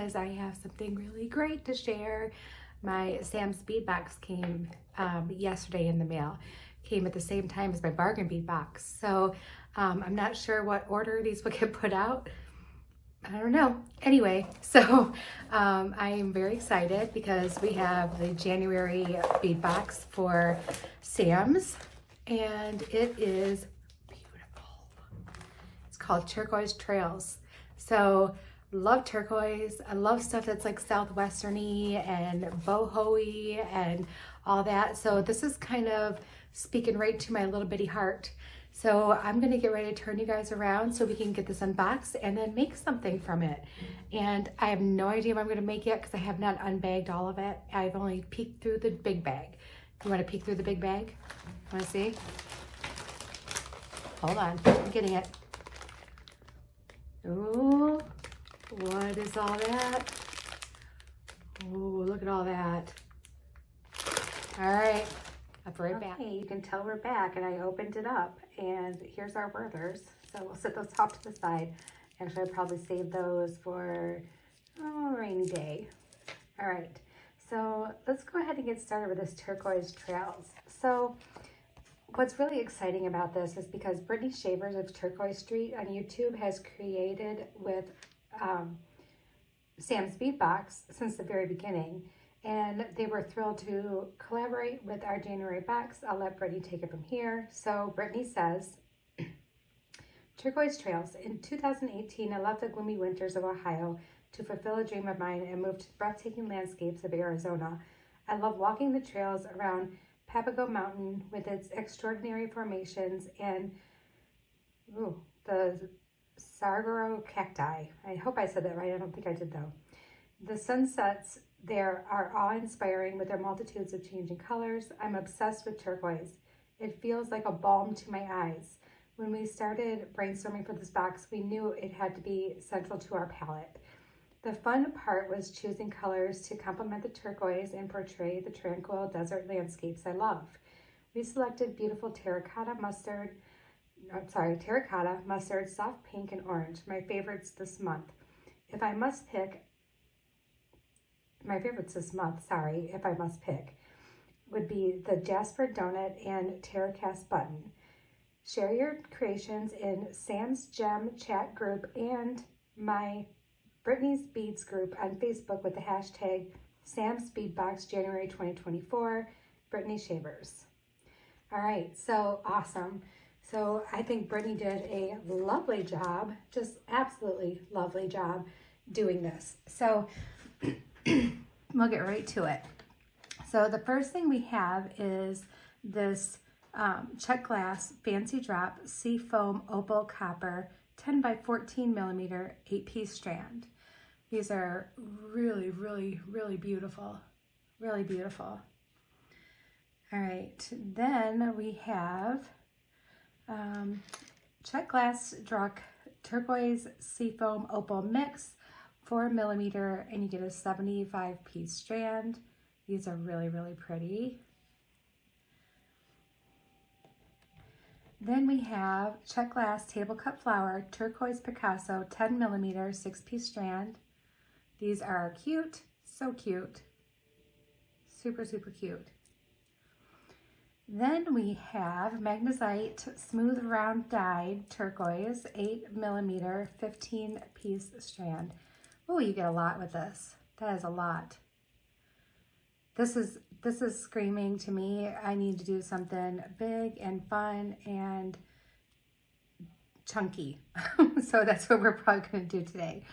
because I have something really great to share. My Sam's bead box came yesterday in the mail. Came at the same time as my bargain bead box. So I'm not sure what order these will get put out. I don't know. Anyway, so I am very excited because we have the January bead box for Sam's, and it is beautiful. It's called Turquoise Trails. So love turquoise. I love stuff that's like southwesterny and boho-y and all that. So this is kind of speaking right to my little bitty heart. So I'm gonna get ready to turn you guys around so we can get this unboxed and then make something from it. And I have no idea what I'm gonna make yet because I have not unbagged all of it. I've only peeked through the big bag. You wanna peek through the big bag? Wanna see? Hold on, I'm getting it. Ooh, what is all that? Ooh, look at all that. All right. I'll be right back. Okay, you can tell we're back, and I opened it up, and here's our Werthers. So we'll set those off to the side. Actually, I'll probably save those for a rainy day. All right, so let's go ahead and get started with this Turquoise Trails. So what's really exciting about this is because Brittany Shavers of Turquoise Street on YouTube has created with Sam's Beadbox since the very beginning. And they were thrilled to collaborate with our January box. I'll let Brittany take it from here. So Brittany says, Turquoise Trails. In 2018, I left the gloomy winters of Ohio to fulfill a dream of mine and moved to the breathtaking landscapes of Arizona. I love walking the trails around Papago Mountain with its extraordinary formations and the saguaro cacti. I hope I said that right. I don't think I did though. The sunsets there are awe-inspiring with their multitudes of changing colors. I'm obsessed with turquoise. It feels like a balm to my eyes. When we started brainstorming for this box, we knew it had to be central to our palette. The fun part was choosing colors to complement the turquoise and portray the tranquil desert landscapes I love. We selected beautiful terracotta, mustard, soft pink, and orange. My favorites this month. If I must pick, would be the Jasper Donut and Terracast button. Share your creations in Sam's Gem chat group and my Brittany's Beads group on Facebook with the hashtag Sam's Beadbox January 2024, Brittany Shavers. All right, so awesome. So I think Brittany did a lovely job, just absolutely lovely job doing this. So we'll get right to it. So the first thing we have is this check glass fancy drop seafoam opal copper 10 by 14 millimeter 8-piece strand. These are really, really, really beautiful. Really beautiful. All right, then we have check glass Druck turquoise seafoam opal mix 4 millimeter, and you get a 75-piece strand. These are really, really pretty. Then we have check glass table cut flower turquoise Picasso 10 millimeter 6-piece strand. These are cute, so cute. Super, super cute. Then we have magnesite smooth round dyed turquoise 8 millimeter 15-piece strand. Oh, you get a lot with this. That is a lot. This is screaming to me, I need to do something big and fun and chunky. So that's what we're probably going to do today.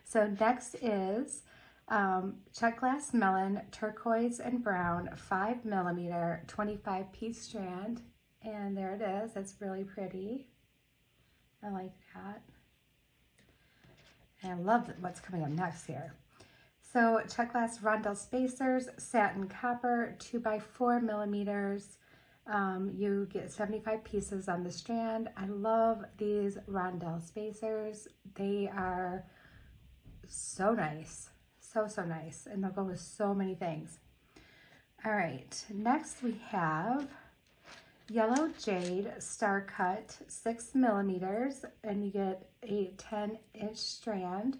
So next is check glass melon turquoise and brown 5 millimeter 25-piece strand. And there it is. That's really pretty. I like that. And I love what's coming up next here. So check glass rondelle spacers, satin copper, 2 by 4 millimeters. You get 75 pieces on the strand. I love these rondelle spacers. They are so nice. So, so nice. And they'll go with so many things. All right, next we have yellow jade star cut 6 millimeters, and you get a 10-inch strand.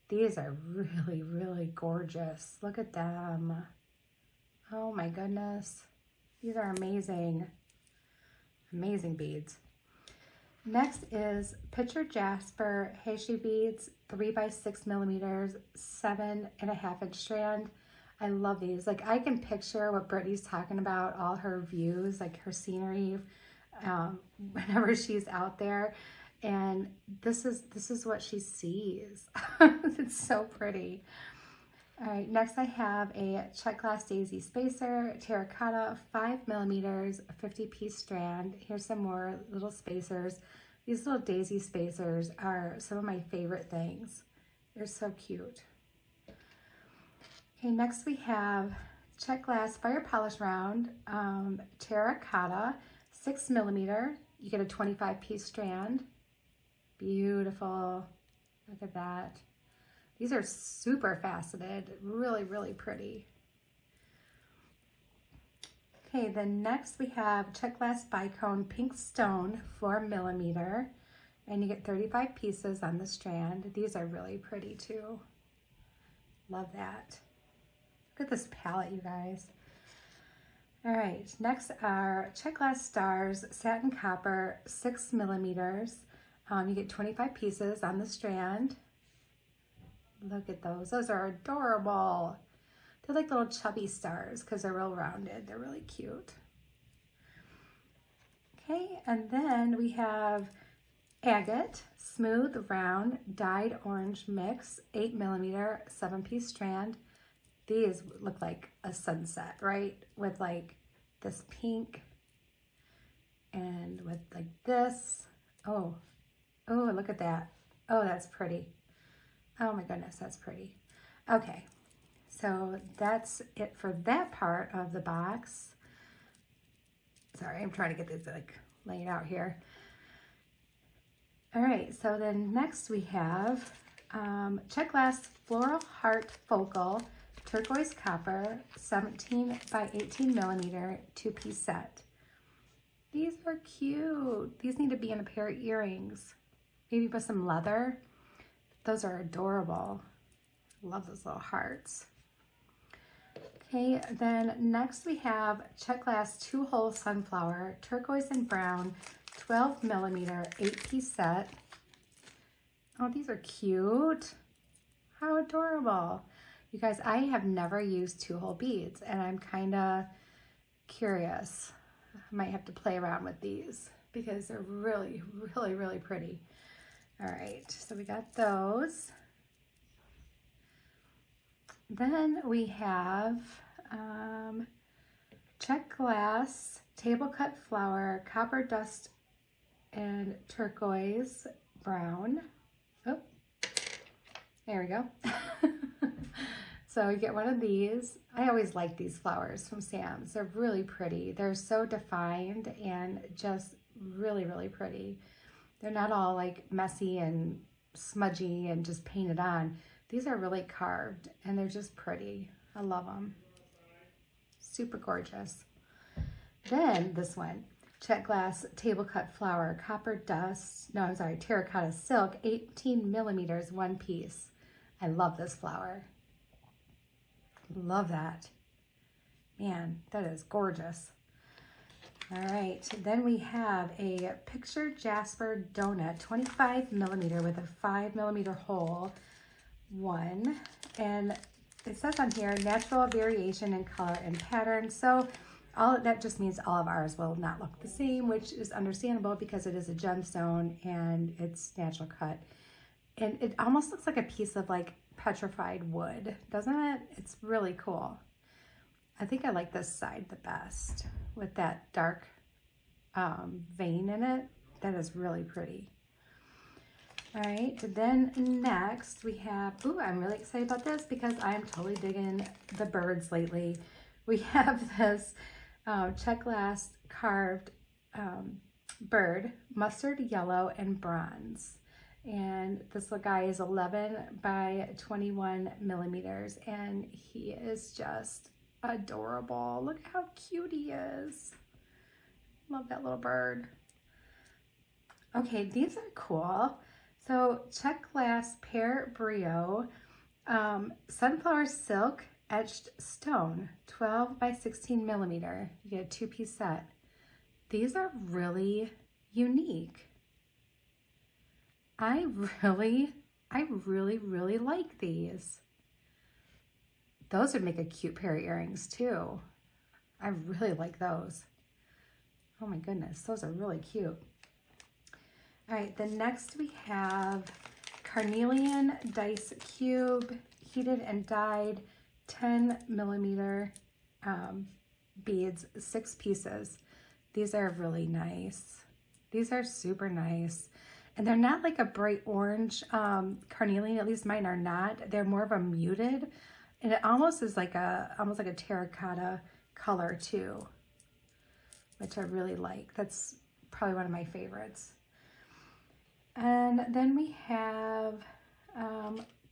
These are really, really gorgeous. Look at them. Oh my goodness. These are amazing. Amazing beads. Next is Picture Jasper Heishi beads, 3 by 6 millimeters, 7.5 inch strand. I love these. Like, I can picture what Brittany's talking about, all her views, like her scenery, whenever she's out there. And this is what she sees. It's so pretty. All right, next I have a check glass daisy spacer, terracotta, 5 millimeters, 50 piece strand. Here's some more little spacers. These little daisy spacers are some of my favorite things. They're so cute. Okay, next we have check glass fire polish round, terracotta, 6 millimeter. You get a 25 piece strand. Beautiful. Look at that. These are super faceted, really, really pretty. Okay, then next we have check glass bicone pink stone, 4 millimeter, and you get 35 pieces on the strand. These are really pretty too. Love that. Look at this palette, you guys. All right, next are check glass stars, satin copper, 6 millimeters. You get 25 pieces on the strand. Look at those. Those are adorable. They're like little chubby stars because they're real rounded. They're really cute. Okay, and then we have agate, smooth, round, dyed orange mix, 8 millimeter, 7 piece strand. These look like a sunset, right? With like this pink and with like this. Oh, look at that. Oh, that's pretty. Oh my goodness, that's pretty. Okay, so that's it for that part of the box. Sorry, I'm trying to get this like laid out here. All right, so then next we have check glass floral heart focal, turquoise copper, 17 by 18 millimeter, 2-piece set. These are cute. These need to be in a pair of earrings, maybe with some leather. Those are adorable. Love those little hearts. Okay, then next we have check glass 2-hole sunflower, turquoise and brown, 12 millimeter, 8-piece set. Oh, these are cute. How adorable. You guys, I have never used 2-hole beads and I'm kind of curious. I might have to play around with these because they're really, really, really pretty. All right, so we got those. Then we have check glass, table cut flower, copper dust, and turquoise brown. Oh, there we go. So you get one of these. I always like these flowers from Sam's. They're really pretty. They're so defined and just really, really pretty. They're not all like messy and smudgy and just painted on. These are really carved and they're just pretty. I love them. Super gorgeous. Then this one, check glass table cut flower, copper dust, no, I'm sorry, terracotta silk, 18 millimeters, 1 piece. I love this flower. Love that. Man, that is gorgeous. All right, then we have a picture jasper donut, 25 millimeter with a 5 millimeter hole, one. And it says on here, natural variation in color and pattern. So all that just means all of ours will not look the same, which is understandable because it is a gemstone and it's natural cut. And it almost looks like a piece of like petrified wood, doesn't it? It's really cool. I think I like this side the best with that dark vein in it. That is really pretty. All right, then next we have, ooh, I'm really excited about this because I'm totally digging the birds lately. We have this check glass carved bird, mustard yellow and bronze. And this little guy is 11 by 21 millimeters and he is just adorable. Look how cute he is. Love that little bird. Okay, these are cool. So check glass pear brio, sunflower silk etched stone, 12 by 16 millimeter. You get a 2-piece set. These are really unique. I really like these. Those would make a cute pair of earrings too. I really like those. Oh my goodness, those are really cute. All right, the next we have carnelian dice cube, heated and dyed 10 millimeter beads, 6 pieces. These are really nice. These are super nice. And they're not like a bright orange carnelian, at least mine are not. They're more of a muted, and it almost is like almost like a terracotta color too, which I really like. That's probably one of my favorites. And then we have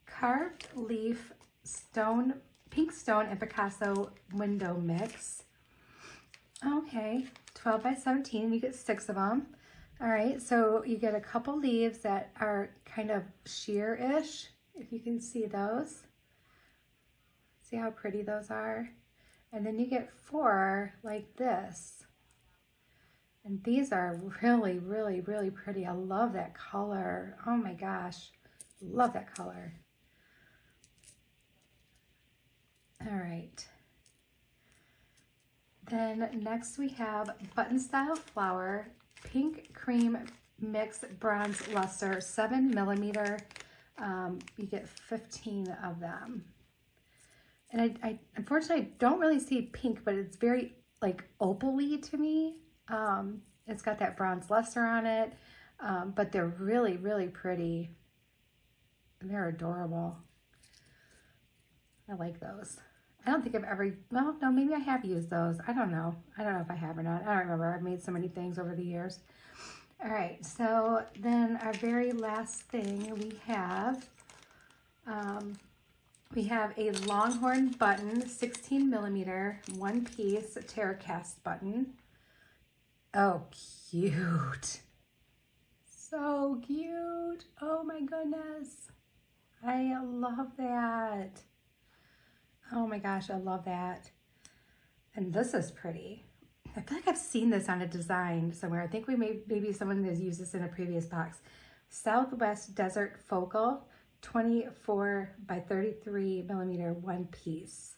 carved leaf stone, pink stone and Picasso window mix. Okay, 12 by 17, you get 6 of them. All right, so you get a couple leaves that are kind of sheer-ish, if you can see those. See how pretty those are? And then you get 4 like this. And these are really pretty. I love that color. Oh my gosh, love that color. All right. Then next we have button style flower, pink cream mix bronze luster, 7 millimeter. You get 15 of them. And I unfortunately don't really see pink, but it's very like opal-y to me. It's got that bronze luster on it, but they're really pretty. And they're adorable. I like those. I don't think I've ever, well, no, maybe I have used those. I don't know. I don't know if I have or not. I don't remember. I've made so many things over the years. All right, so then our very last thing we have a longhorn button, 16 millimeter, 1 piece Terracast button. Oh, cute. So cute. Oh my goodness. I love that. Oh my gosh, I love that. And this is pretty. I feel like I've seen this on a design somewhere. I think maybe someone has used this in a previous box. Southwest Desert Focal, 24 by 33 millimeter, 1 piece.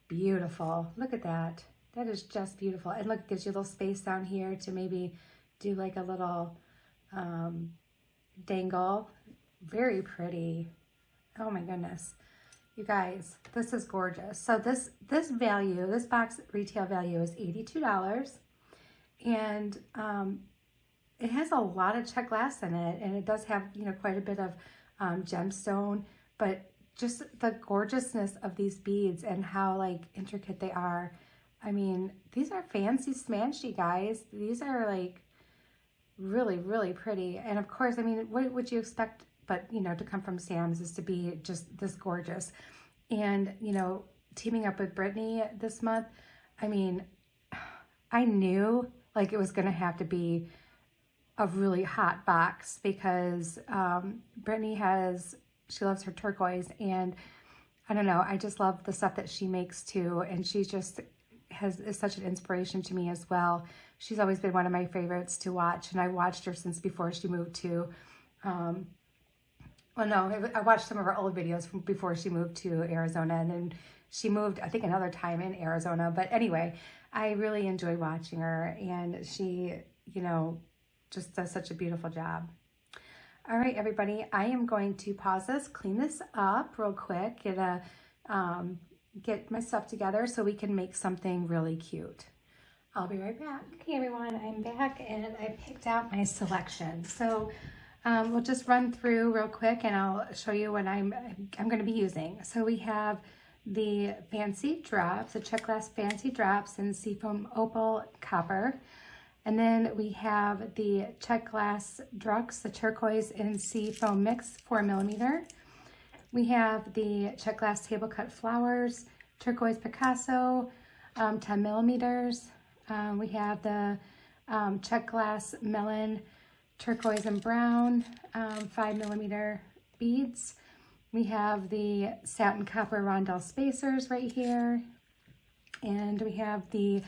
Beautiful. Look at that. That is just beautiful. And look, it gives you a little space down here to maybe do like a little dangle. Very pretty. Oh my goodness. You guys, this is gorgeous. So this box retail value is $82. And it has a lot of check glass in it. And it does have, you know, quite a bit of gemstone. But just the gorgeousness of these beads and how like intricate they are. I mean, these are fancy smanchy, guys. These are like really pretty. And of course, I mean, what would you expect but, you know, to come from Sam's is to be just this gorgeous. And, you know, teaming up with Brittany this month, I mean, I knew like it was going to have to be a really hot box because Brittany she loves her turquoise, and I don't know, I just love the stuff that she makes too. And she just is such an inspiration to me as well. She's always been one of my favorites to watch, and I watched her since before she moved to, well, no, I watched some of her old videos from before she moved to Arizona, and then she moved, I think, another time in Arizona. But anyway, I really enjoy watching her, and she, you know, just does such a beautiful job. All right, everybody, I am going to pause this, clean this up real quick, get my stuff together so we can make something really cute. I'll be right back. Okay, everyone, I'm back, and I picked out my selection. So we'll just run through real quick, and I'll show you what I'm going to be using. So we have the fancy drops, the check glass fancy drops in seafoam opal copper. And then we have the check glass Drux, the turquoise in seafoam mix, 4 millimeter. We have the check glass table cut flowers, turquoise Picasso, 10 millimeters. We have the check glass melon turquoise and brown 5mm beads. We have the satin copper rondelle spacers right here. And we have the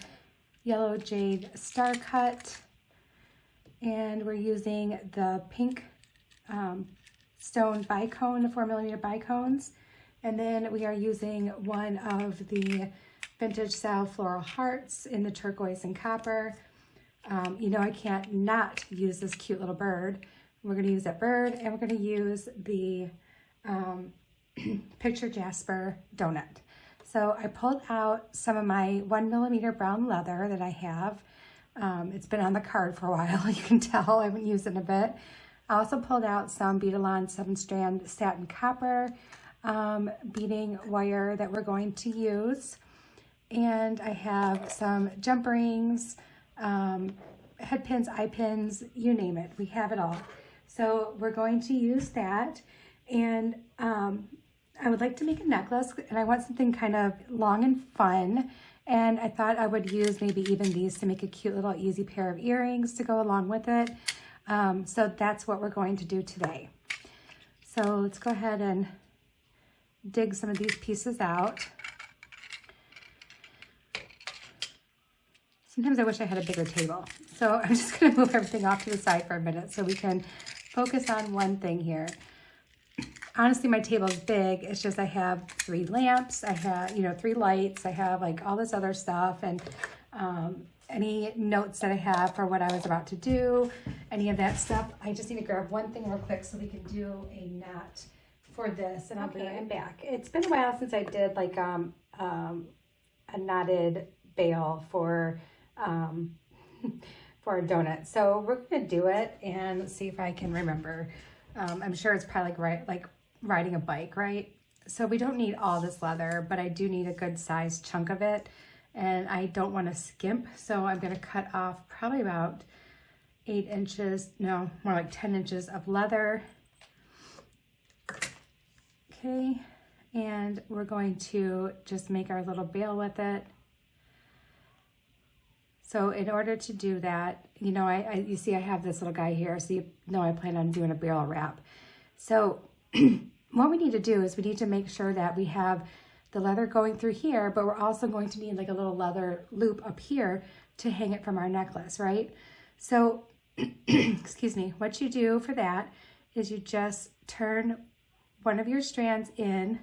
yellow jade star cut. And we're using the pink stone bicone, the 4mm bicones. And then we are using one of the vintage style floral hearts in the turquoise and copper. You know I can't not use this cute little bird. We're going to use that bird, and we're going to use the picture jasper donut. So I pulled out some of my 1mm brown leather that I have. It's been on the card for a while. You can tell I haven't used it in a bit. I also pulled out some Beadalon 7-strand satin copper beading wire that we're going to use. And I have some jump rings, head pins, eye pins, you name it. We have it all. So we're going to use that. And I would like to make a necklace, and I want something kind of long and fun. And I thought I would use maybe even these to make a cute little easy pair of earrings to go along with it. So that's what we're going to do today. So let's go ahead and dig some of these pieces out. Sometimes I wish I had a bigger table. So I'm just going to move everything off to the side for a minute so we can focus on one thing here. Honestly, my table is big. It's just I have 3 lamps. I have, 3 lights. I have like all this other stuff, and any notes that I have for what I was about to do, any of that stuff. I just need to grab one thing real quick so we can do a knot for this, and I'll be right back. It's been a while since I did like a knotted bail for a donut. So we're gonna do it and see if I can remember. I'm sure it's probably like riding a bike, right? So we don't need all this leather, but I do need a good sized chunk of it, and I don't want to skimp, so I'm going to cut off probably about 8 inches, no, more like 10 inches of leather. Okay, and we're going to just make our little bail with it. So in order to do that, you see I have this little guy here, so you know I plan on doing a barrel wrap. So what we need to do is we need to make sure that we have the leather going through here, but we're also going to need like a little leather loop up here to hang it from our necklace, right? So, excuse me, what you do for that is you just turn one of your strands in.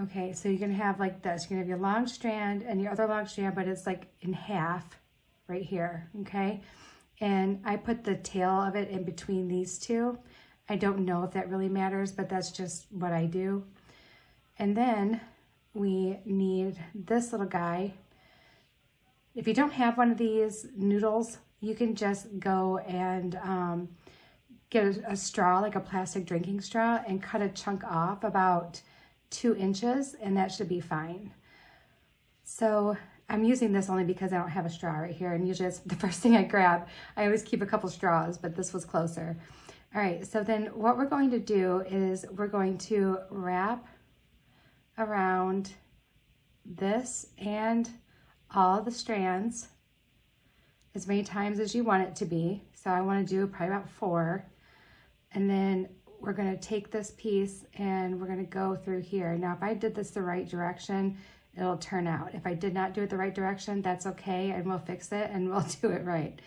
Okay, so you're gonna have like this. You're gonna have your long strand and your other long strand, but it's like in half right here, okay? And I put the tail of it in between these two. I don't know if that really matters, but that's just what I do. And then we need this little guy. If you don't have one of these noodles, you can just go and get a straw, like a plastic drinking straw, and cut a chunk off about 2 inches, and that should be fine. So I'm using this only because I don't have a straw right here, and usually it's the first thing I grab. I always keep a couple straws, but this was closer. All right, so then what we're going to do is we're going to wrap around this and all the strands as many times as you want it to be. So I want to do probably about 4. And then we're going to take this piece and we're going to go through here. Now, if I did this the right direction, it'll turn out. If I did not do it the right direction, that's okay, and we'll fix it and we'll do it right.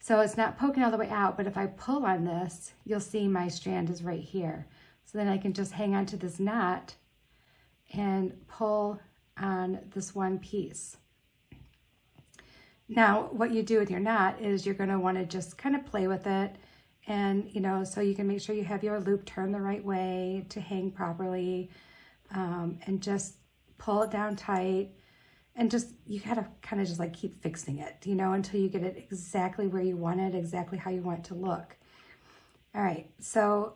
So it's not poking all the way out, but if I pull on this, you'll see my strand is right here. So then I can just hang on to this knot and pull on this one piece. Now, what you do with your knot is you're gonna wanna just kind of play with it, and so you can make sure you have your loop turned the right way to hang properly, and just pull it down tight. And just, you gotta kind of just like keep fixing it, until you get it exactly where you want it, exactly how you want it to look. All right, so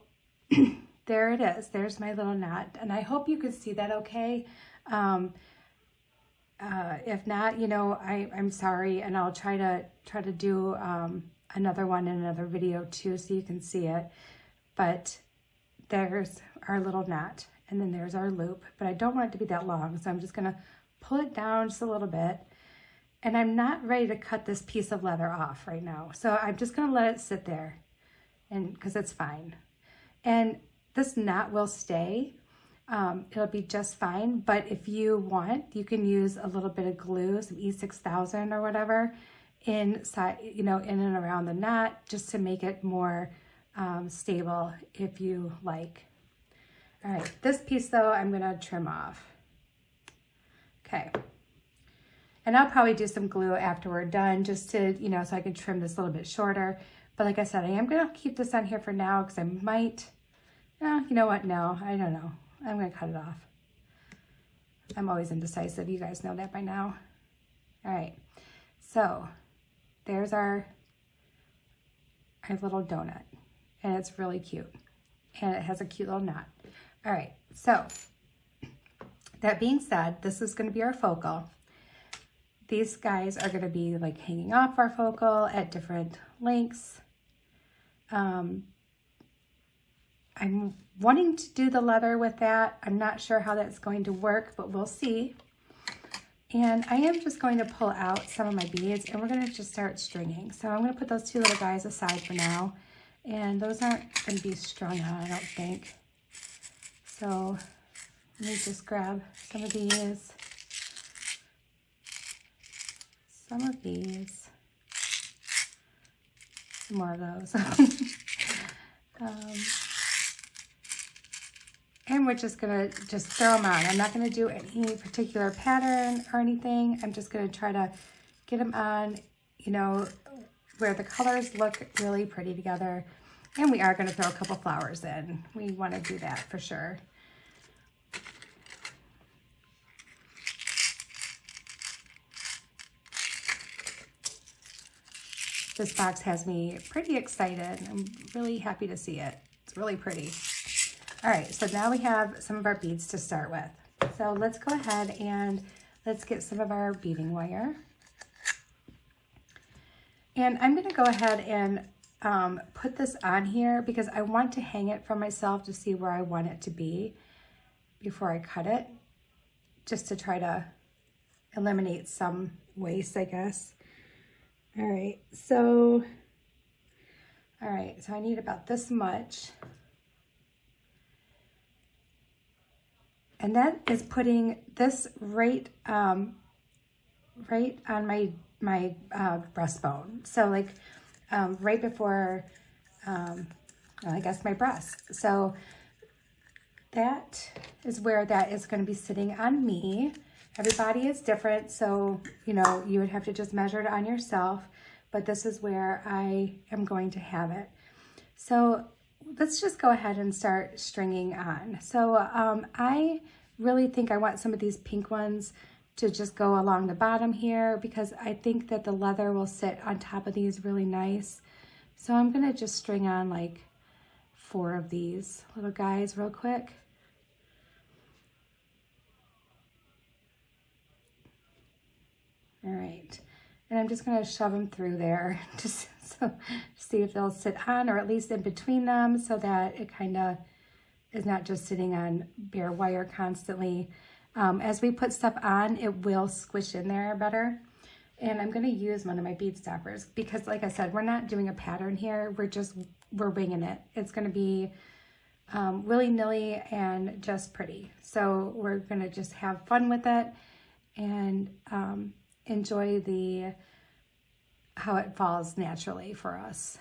there it is. There's my little knot. And I hope you could see that okay. If not, I'm sorry, and I'll try to do another one in another video too, so you can see it. But there's our little knot, and then there's our loop, but I don't want it to be that long, so I'm just gonna pull it down just a little bit, And I'm not ready to cut this piece of leather off right now. So I'm just gonna let it sit there, and because it's fine. And this knot will stay. It'll be just fine, but if you want, you can use a little bit of glue, some E6000 or whatever, inside, you know, in and around the knot, just to make it more stable if you like. All right, this piece though, I'm gonna trim off. Okay. And I'll probably do some glue after we're done, just to, you know, so I can trim this a little bit shorter. But like I said, I am gonna keep this on here for now because I might, you know what, no, I don't know. I'm gonna cut it off. I'm always indecisive, you guys know that by now. All right, so there's our little donut, and it's really cute. And it has a cute little knot. All right, so that being said, this is gonna be our focal. These guys are gonna be like hanging off our focal at different lengths. I'm wanting to do the leather with that. I'm not sure how that's going to work, but we'll see. And I am just going to pull out some of my beads, and we're gonna just start stringing. So I'm gonna put those two little guys aside for now. And those aren't gonna be strung on, I don't think. So let me just grab some of these. Some more of those. And we're just gonna throw them on. I'm not gonna do any particular pattern or anything. I'm just gonna try to get them on, you know, where the colors look really pretty together. And we are gonna throw a couple flowers in. We wanna do that for sure. This box has me pretty excited. I'm really happy to see it. It's really pretty. All right, so now we have some of our beads to start with. So let's go ahead and let's get some of our beading wire. And I'm gonna go ahead and put this on here because I want to hang it for myself to see where I want it to be before I cut it, just to try to eliminate some waste, I guess. All right, so I need about this much. And that is putting this right on my breastbone. So like right before, I guess my breast. So that is where that is going to be sitting on me. Everybody is different, so you know, you would have to just measure it on yourself, but this is where I am going to have it. So let's just go ahead and start stringing on. So I really think I want some of these pink ones to just go along the bottom here because I think that the leather will sit on top of these really nice. So I'm gonna just string on like 4 of these little guys real quick. All right, and I'm just gonna shove them through there just so see if they'll sit on or at least in between them so that it kind of is not just sitting on bare wire constantly. As we put stuff on, it will squish in there better. And I'm gonna use one of my bead stoppers because like I said, we're not doing a pattern here. We're winging it. It's gonna be willy-nilly and just pretty. So we're gonna just have fun with it and enjoy how it falls naturally for us.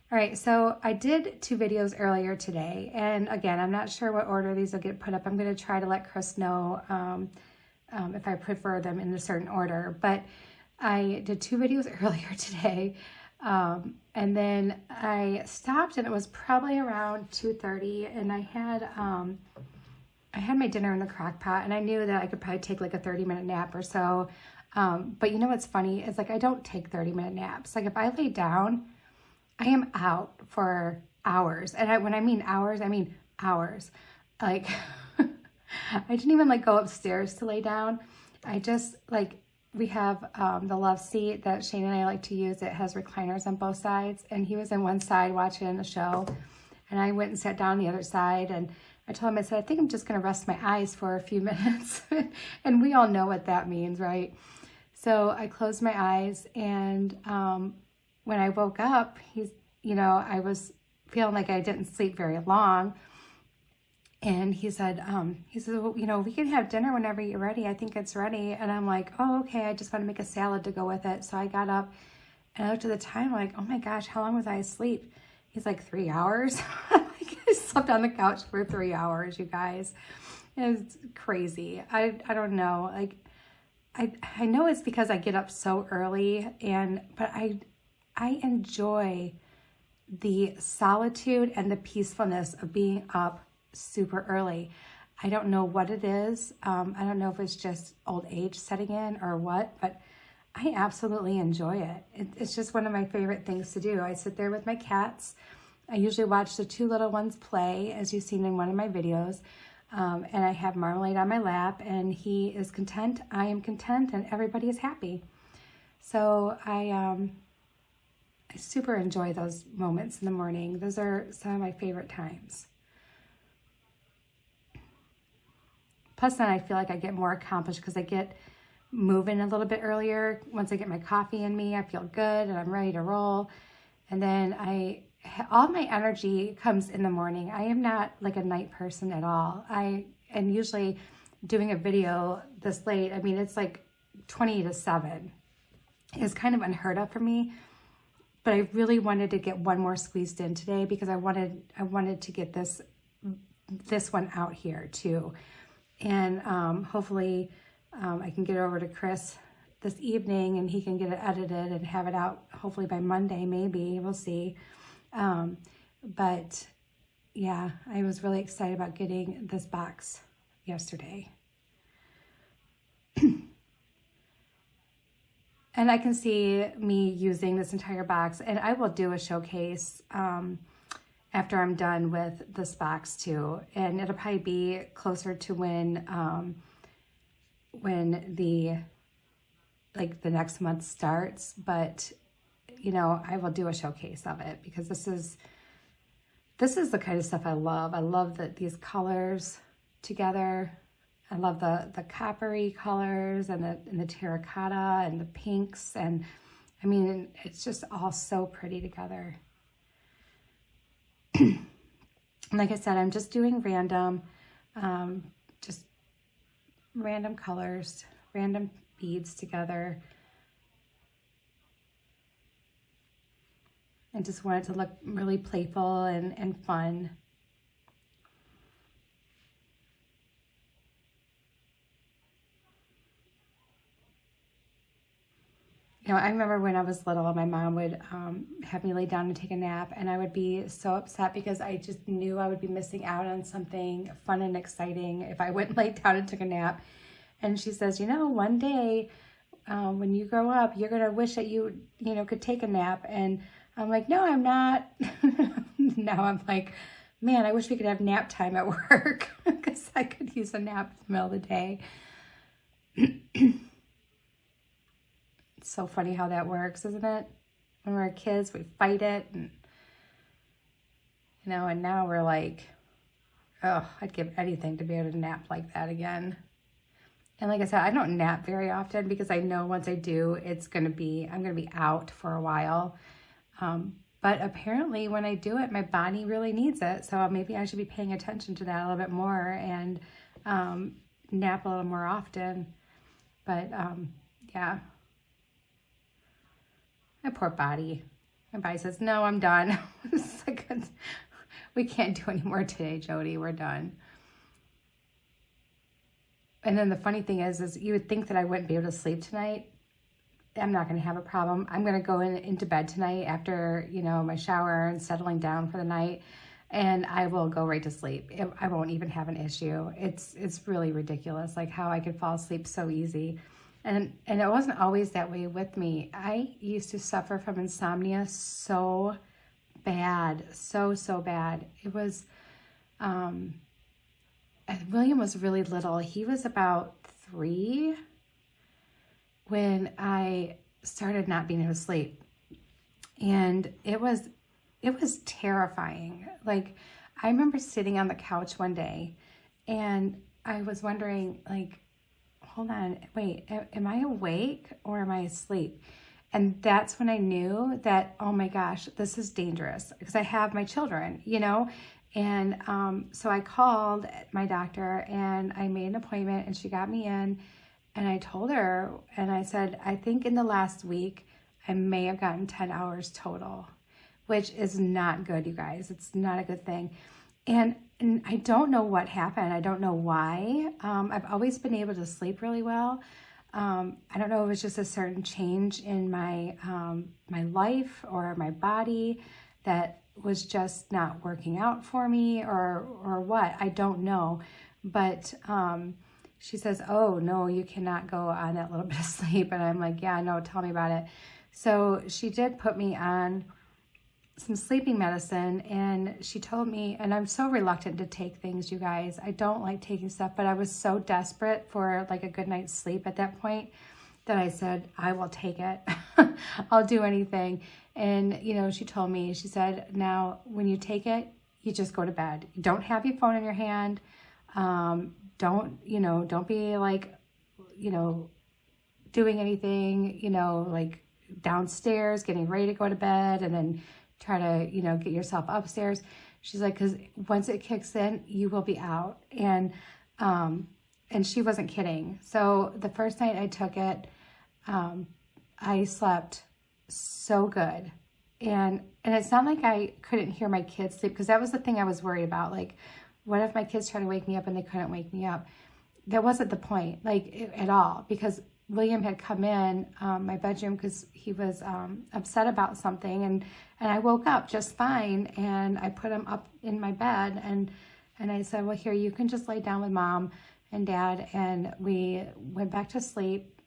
All right, so I did 2 videos earlier today, and again, I'm not sure what order these will get put up. I'm gonna try to let Chris know if I prefer them in a certain order, but I did 2 videos earlier today, and then I stopped and it was probably around 2:30, and I had my dinner in the crock pot, and I knew that I could probably take like a 30-minute nap or so. But you know what's funny? It's like I don't take 30-minute naps. Like if I lay down, I am out for hours. And when I mean hours, I mean hours. Like I didn't even like go upstairs to lay down. I just like, we have the love seat that Shane and I like to use. It has recliners on both sides. And he was on one side watching the show. And I went and sat down on the other side. And I told him, I said, I think I'm just going to rest my eyes for a few minutes. And we all know what that means, right? So I closed my eyes, and when I woke up, I was feeling like I didn't sleep very long. And he said, well, we can have dinner whenever you're ready. I think it's ready. And I'm like, oh, okay. I just want to make a salad to go with it. So I got up and I looked at the time, like, oh my gosh, how long was I asleep? He's like, 3 hours. I slept on the couch for 3 hours, you guys. It's crazy. I don't know. Like, I know it's because I get up so early, but I enjoy the solitude and the peacefulness of being up super early. I don't know what it is. I don't know if it's just old age setting in or what, but I absolutely enjoy it. It's just one of my favorite things to do. I sit there with my cats. I usually watch the 2 little ones play, as you've seen in one of my videos. And I have Marmalade on my lap, and he is content. I am content, and everybody is happy. So I super enjoy those moments in the morning. Those are some of my favorite times. Plus then I feel like I get more accomplished because I get moving a little bit earlier. Once I get my coffee in me, I feel good and I'm ready to roll. And then all my energy comes in the morning. I am not like a night person at all. And usually doing a video this late, I mean, it's like 20 to 7 is kind of unheard of for me. But I really wanted to get one more squeezed in today because I wanted to get this one out here too. And hopefully I can get over to Chris this evening and he can get it edited and have it out hopefully by Monday, maybe. We'll see. But yeah, I was really excited about getting this box yesterday. And I can see me using this entire box, and I will do a showcase after I'm done with this box too. And it'll probably be closer to when the next month starts. But I will do a showcase of it because this is the kind of stuff I love. I love these colors together. I love the coppery colors and the terracotta and the pinks. And I mean, it's just all so pretty together. Like I said, I'm just doing random colors, random beads together. I just want it to look really playful and fun. I remember when I was little, my mom would have me lay down and take a nap, and I would be so upset because I just knew I would be missing out on something fun and exciting if I went and laid down and took a nap. And she says, one day when you grow up, you're going to wish that you could take a nap. And I'm like, no, I'm not. Now I'm like, man, I wish we could have nap time at work because I could use a nap in the middle of the day. It's so funny how that works, isn't it? When we were kids, we fight it, and now we're like, oh, I'd give anything to be able to nap like that again. And like I said, I don't nap very often because I know once I do, I'm gonna be out for a while. But apparently when I do it, my body really needs it. So maybe I should be paying attention to that a little bit more and nap a little more often. But yeah. My poor body. My body says, no, I'm done. It's like, we can't do any more today, Jody. We're done. And then the funny thing is you would think that I wouldn't be able to sleep tonight. I'm not going to have a problem. I'm going to go into bed tonight after, my shower and settling down for the night. And I will go right to sleep. I won't even have an issue. It's really ridiculous, like how I could fall asleep so easy. And it wasn't always that way with me. I used to suffer from insomnia so bad, so bad. It was, William was really little. He was about 3 when I started not being able to sleep. And it was terrifying. Like, I remember sitting on the couch one day and I was wondering, like, hold on, wait, am I awake or am I asleep? And that's when I knew that, oh my gosh, this is dangerous because I have my children, you know? And so I called my doctor and I made an appointment and she got me in and I told her and I said, I think in the last week, I may have gotten 10 hours total, which is not good, you guys. It's not a good thing. And I don't know what happened. I don't know why. I've always been able to sleep really well. I don't know if it was just a certain change in my my life or my body that was just not working out for me or what. I don't know. But she says, oh, no, you cannot go on that little bit of sleep. And I'm like, yeah, no, tell me about it. So she did put me on some sleeping medicine and she told me, and I'm so reluctant to take things, you guys. I don't like taking stuff, but I was so desperate for like a good night's sleep at that point that I said, I will take it. I'll do anything. And, you know, she told me, she said, now when you take it, you just go to bed. You don't have your phone in your hand. Don't be like, you know, doing anything, you know, like downstairs, getting ready to go to bed and then try to, you know, get yourself upstairs. She's like, because once it kicks in, you will be out. And she wasn't kidding. So the first night I took it, I slept so good. And it's not like I couldn't hear my kids sleep, because that was the thing I was worried about. Like, what if my kids tried to wake me up and they couldn't wake me up? That wasn't the point, like, at all, because William had come in my bedroom because he was upset about something, and I woke up just fine, and I put him up in my bed, and I said, well, here, you can just lay down with Mom and Dad, and we went back to sleep,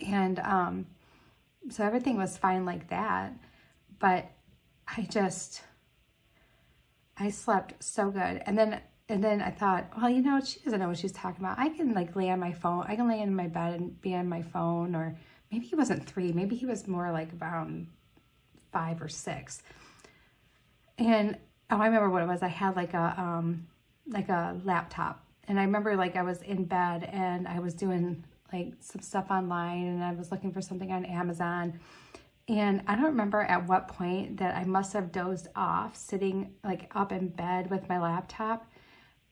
and so everything was fine like that, but I slept so good, and then I thought, well, you know, she doesn't know what she's talking about. I can like lay on my phone. I can lay in my bed and be on my phone. Or maybe he wasn't 3. Maybe he was more like around 5 or 6. And I remember what it was. I had like a laptop. And I remember like I was in bed and I was doing like some stuff online and I was looking for something on Amazon. And I don't remember at what point that I must have dozed off sitting like up in bed with my laptop.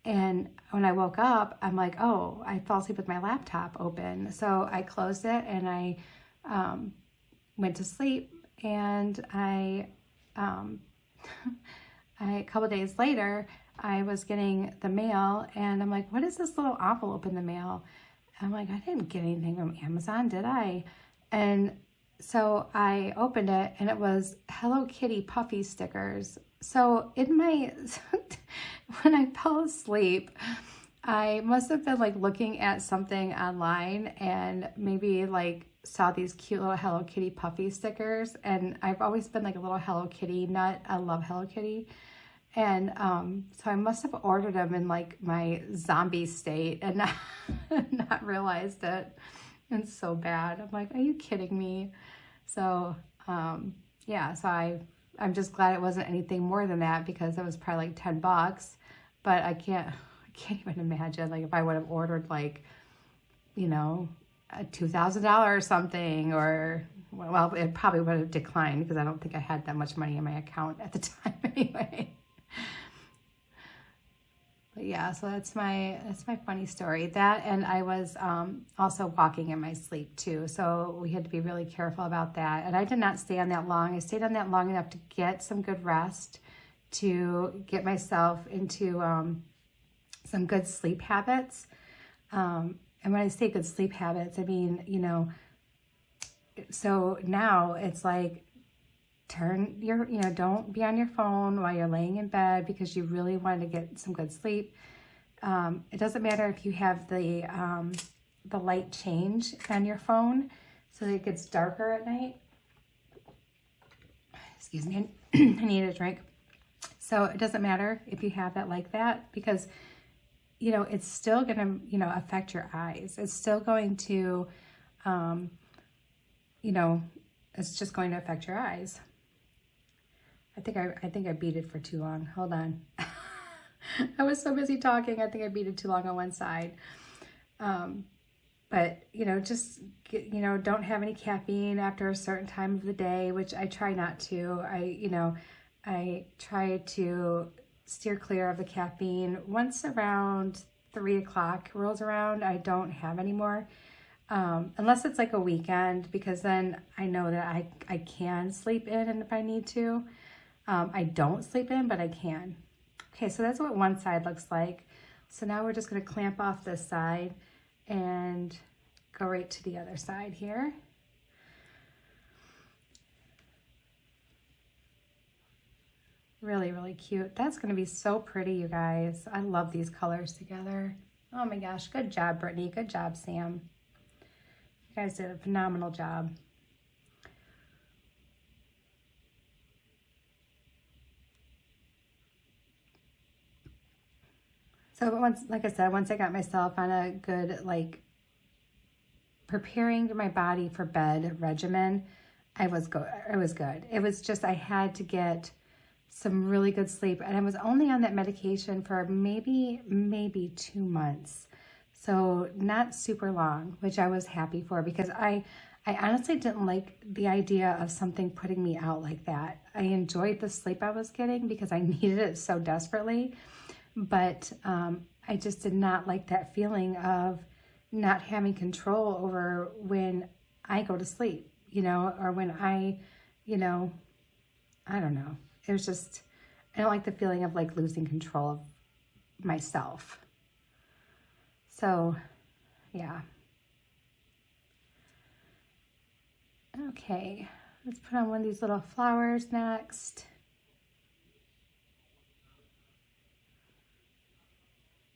And when I woke up, I'm like, oh, I fell asleep with my laptop open. So I closed it and I went to sleep. And a couple of days later, I was getting the mail and I'm like, what is this little envelope in the mail? I'm like, I didn't get anything from Amazon, did I? And so I opened it and it was Hello Kitty puffy stickers. So when I fell asleep, I must have been like looking at something online and maybe like saw these cute little Hello Kitty puffy stickers. And I've always been like a little Hello Kitty nut. I love Hello Kitty. And so I must have ordered them in like my zombie state and not realized it. It's so bad. I'm like, are you kidding me? So yeah, so I'm just glad it wasn't anything more than that, because it was probably like $10. But I can't even imagine like if I would have ordered like, you know, a $2,000 or something, or well, it probably would have declined because I don't think I had that much money in my account at the time anyway. But yeah, so that's my funny story. That, and I was also walking in my sleep too, so we had to be really careful about that. And I did not stay on that long. I stayed on that long enough to get some good rest, to get myself into some good sleep habits. And when I say good sleep habits, I mean, you know, so now it's like, don't be on your phone while you're laying in bed because you really want to get some good sleep. It doesn't matter if you have the light change on your phone so that it gets darker at night. Excuse me, I need a drink. So it doesn't matter if you have that like that, because, you know, it's still going to, you know, affect your eyes. It's still going to, you know, it's just going to affect your eyes. I think I beaded for too long. Hold on. I was so busy talking. I think I beaded too long on one side. But, you know, just, you know, don't have any caffeine after a certain time of the day, which I try not to. I try to steer clear of the caffeine. Once around 3 o'clock rolls around, I don't have any more. Unless it's like a weekend, because then I know that I can sleep in and if I need to. I don't sleep in, but I can. Okay, so that's what one side looks like. So now we're just going to clamp off this side and go right to the other side here. Really, really cute. That's going to be so pretty, you guys. I love these colors together. Oh my gosh, good job, Brittany. Good job, Sam. You guys did a phenomenal job. So once, like I said, once I got myself on a good, like, preparing my body for bed regimen, I was good. It was just, I had to get some really good sleep, and I was only on that medication for maybe 2 months. So not super long, which I was happy for, because I honestly didn't like the idea of something putting me out like that. I enjoyed the sleep I was getting because I needed it so desperately. But I just did not like that feeling of not having control over when I go to sleep, you know, or when I, you know, I don't know. It was just, I don't like the feeling of like losing control of myself. So, yeah. Okay, let's put on one of these little flowers next.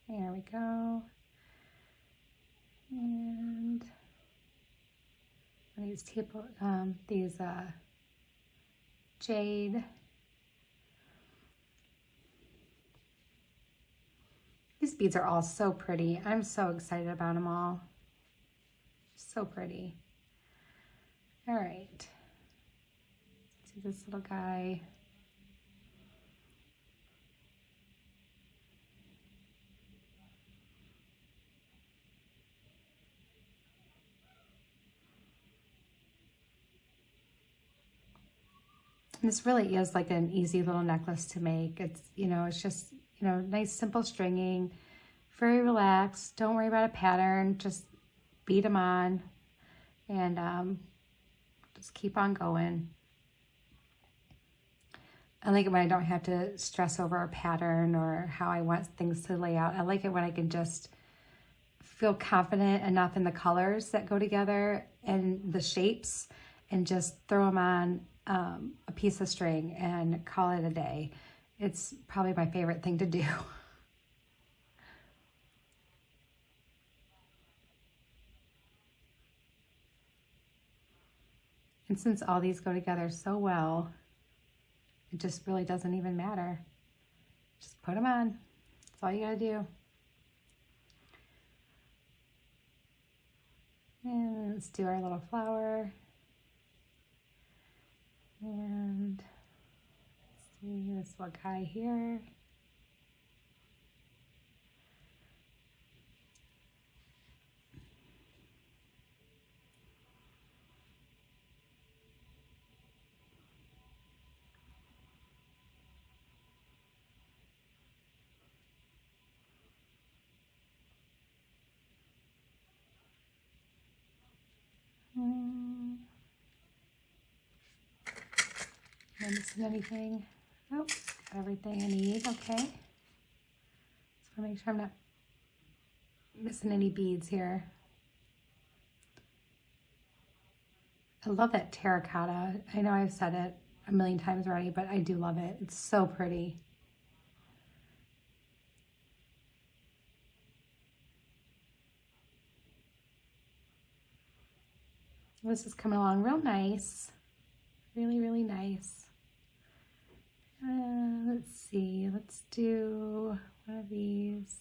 There we go. And these jade. These beads are all so pretty. I'm so excited about them all. So pretty. All right. Let's see this little guy. This really is like an easy little necklace to make. It's, you know, it's just, you know, nice simple stringing, very relaxed. Don't worry about a pattern. Just bead them on and just keep on going. I like it when I don't have to stress over a pattern or how I want things to lay out. I like it when I can just feel confident enough in the colors that go together and the shapes and just throw them on a piece of string and call it a day. It's probably my favorite thing to do. And since all these go together so well, it just really doesn't even matter. Just put them on. That's all you gotta do. And let's do our little flower. And let's see this little guy here. Am I missing anything? Nope, got everything I need. Okay. Just want to make sure I'm not missing any beads here. I love that terracotta. I know I've said it a million times already, but I do love it. It's so pretty. This is coming along real nice. Really, really nice. Let's see. Let's do one of these.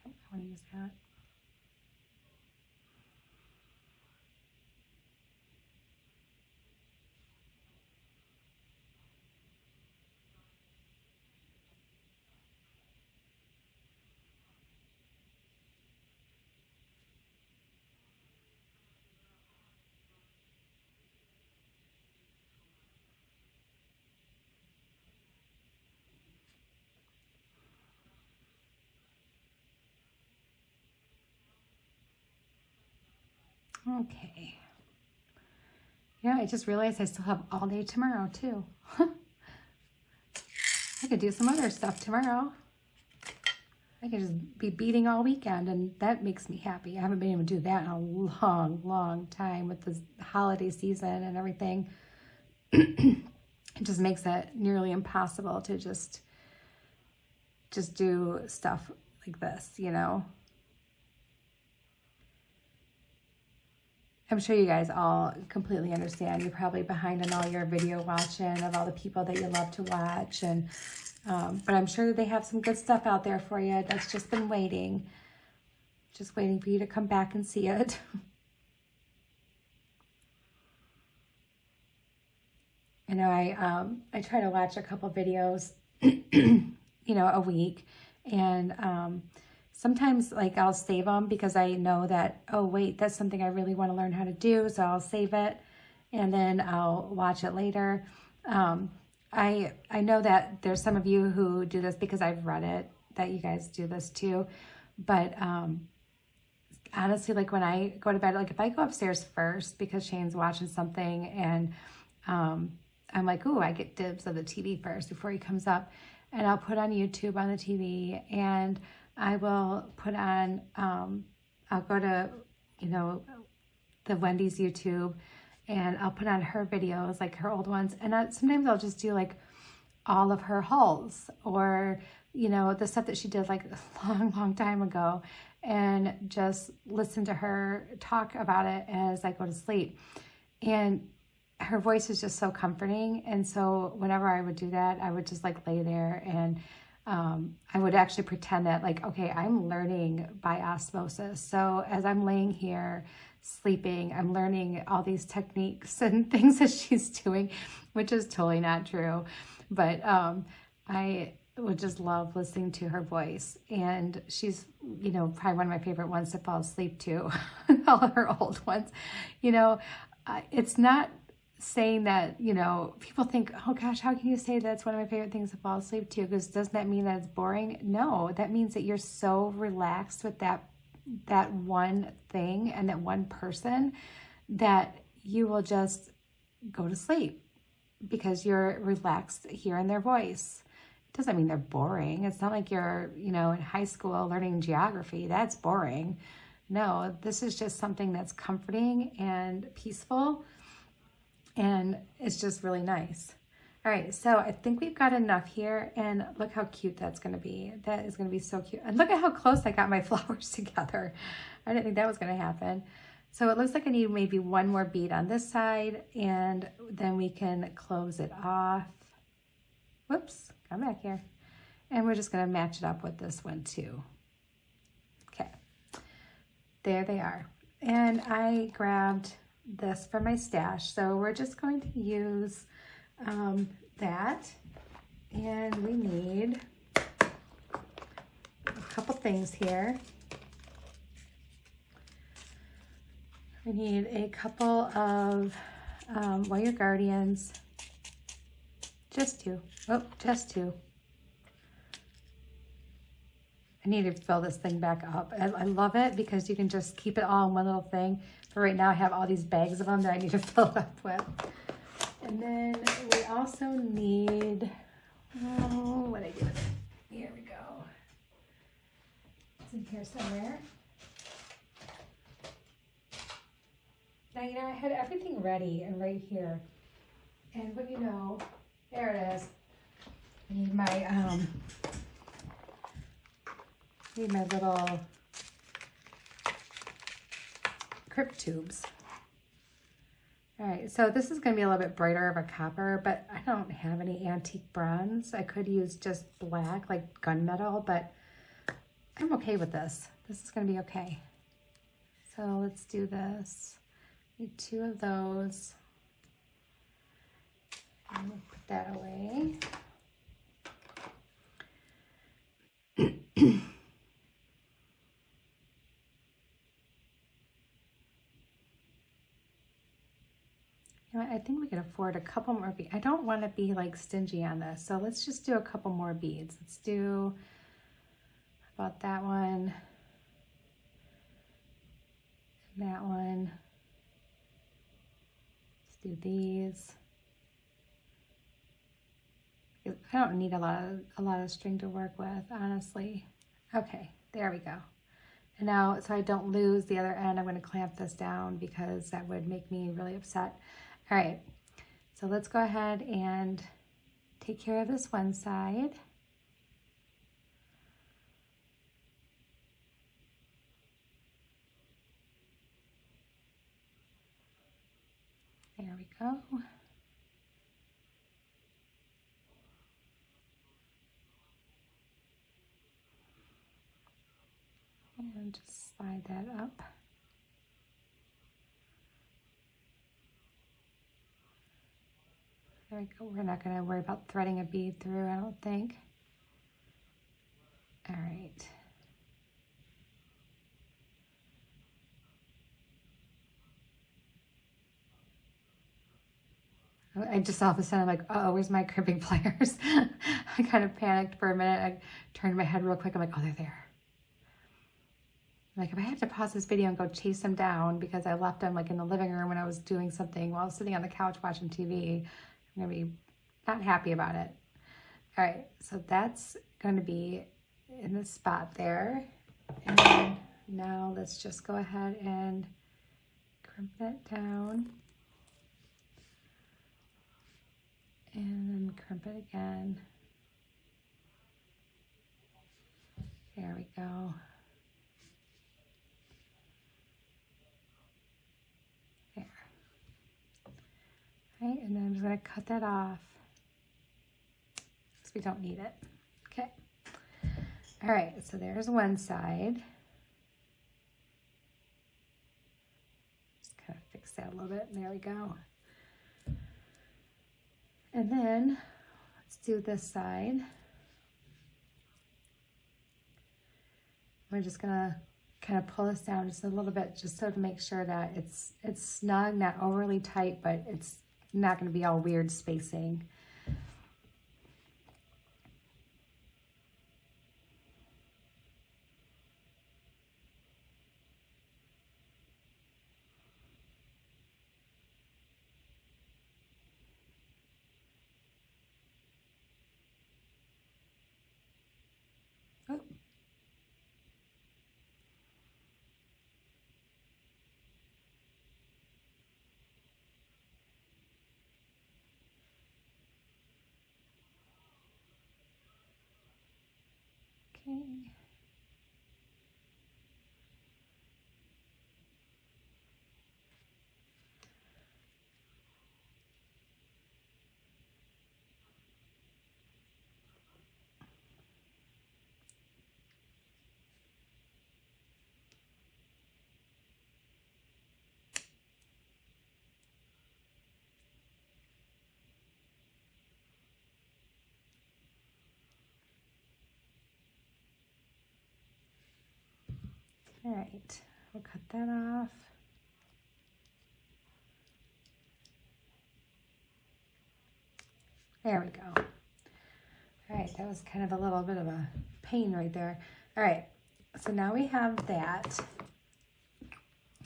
I want to use that. Okay. Yeah, I just realized I still have all day tomorrow too. I could do some other stuff tomorrow. I could just be beading all weekend, and that makes me happy. I haven't been able to do that in a long, long time with the holiday season and everything. It just makes it nearly impossible to just do stuff like this, you know. I'm sure you guys all completely understand. You're probably behind on all your video watching of all the people that you love to watch. And but I'm sure they have some good stuff out there for you that's just been waiting. Just waiting for you to come back and see it. I know I try to watch a couple videos, you know, a week. And sometimes like I'll save them because I know that, oh wait, that's something I really want to learn how to do. So I'll save it and then I'll watch it later. I know that there's some of you who do this because I've read it, that you guys do this too. But honestly, like when I go to bed, like if I go upstairs first because Shane's watching something and I'm like, ooh, I get dibs of the TV first before he comes up. And I'll put on YouTube on the TV, and I will put on, I'll go to, you know, the Wendy's YouTube, and I'll put on her videos, like her old ones. And sometimes I'll just do like all of her hauls, or, you know, the stuff that she did like a long, long time ago, and just listen to her talk about it as I go to sleep. And her voice is just so comforting. And so whenever I would do that, I would just like lay there and I would actually pretend that like, okay, I'm learning by osmosis. So as I'm laying here sleeping, I'm learning all these techniques and things that she's doing, which is totally not true. But I would just love listening to her voice. And she's, you know, probably one of my favorite ones to fall asleep to, all of her old ones. You know, it's not saying that, you know, people think, oh gosh, how can you say that's one of my favorite things to fall asleep to? Because doesn't that mean that it's boring? No, that means that you're so relaxed with that one thing and that one person that you will just go to sleep because you're relaxed hearing their voice. It doesn't mean they're boring. It's not like you're, you know, in high school learning geography. That's boring. No, this is just something that's comforting and peaceful. And it's just really nice. All right, so I think we've got enough here, and look how cute that's gonna be. That is gonna be so cute. And look at how close I got my flowers together. I didn't think that was gonna happen. So it looks like I need maybe one more bead on this side, and then we can close it off. Whoops, come back here. And we're just gonna match it up with this one too. Okay, there they are. And I grabbed this from my stash, so we're just going to use that, and we need a couple things here. We need a couple of wire guardians, just two. Oh, just two. I need to fill this thing back up. I love it because you can just keep it all in one little thing. But right now I have all these bags of them that I need to fill up with. And then we also need, oh, what I do with it? Here we go. It's in here somewhere. Now, you know, I had everything ready and right here. And what you know, there it is. I need my little crypt tubes. All right, so this is gonna be a little bit brighter of a copper, but I don't have any antique bronze. I could use just black, like gunmetal, but I'm okay with this. This is gonna be okay. So let's do this. Need two of those. I'm gonna put that away. I think we can afford a couple more beads. I don't want to be like stingy on this, so let's just do a couple more beads. Let's do about that one, and that one. do these. I don't need a lot of string to work with, honestly. Okay, there we go. And now, so I don't lose the other end, I'm going to clamp this down because that would make me really upset. All right, so let's go ahead and take care of this one side. There we go. And just slide that up. There we go. We're not going to worry about threading a bead through, I don't think. All right. I just all of a sudden, I'm like, oh, where's my crimping pliers? I kind of panicked for a minute. I turned my head real quick. I'm like, oh, they're there. Like, if I have to pause this video and go chase them down because I left them like in the living room when I was doing something while I was sitting on the couch watching TV, I'm gonna be not happy about it. All right, so that's gonna be in the spot there. And then now let's just go ahead and crimp that down. And then crimp it again. There we go. There. Right, and then I'm just going to cut that off because we don't need it. Okay. All right, so there's one side. Just kind of fix that a little bit. There we go. And then let's do this side. We're just gonna kind of pull this down just a little bit, just so to make sure that it's snug, not overly tight, but it's not gonna be all weird spacing. Oh. Okay. All right, we'll cut that off. There we go. All right, that was kind of a little bit of a pain right there. All right, so now we have that.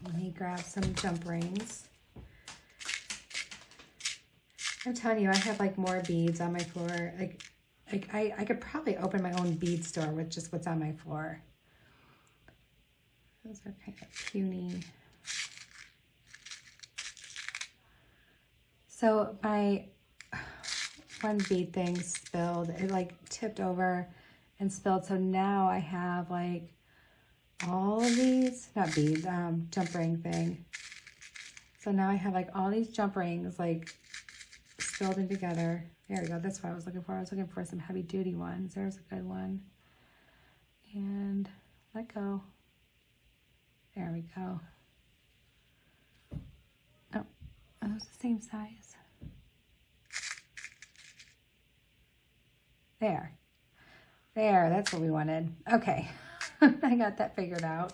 Let me grab some jump rings. I'm telling you, I have like more beads on my floor. Like I could probably open my own bead store with just what's on my floor. Those are kind of puny. So my one bead thing spilled. It like tipped over and spilled. So now I have like all of these, not bead, jump ring thing. So now I have like all these jump rings like spilled in together. There we go. That's what I was looking for. I was looking for some heavy duty ones. There's a good one. And let go. There we go. Oh, are those the same size? There. There, that's what we wanted. Okay, I got that figured out.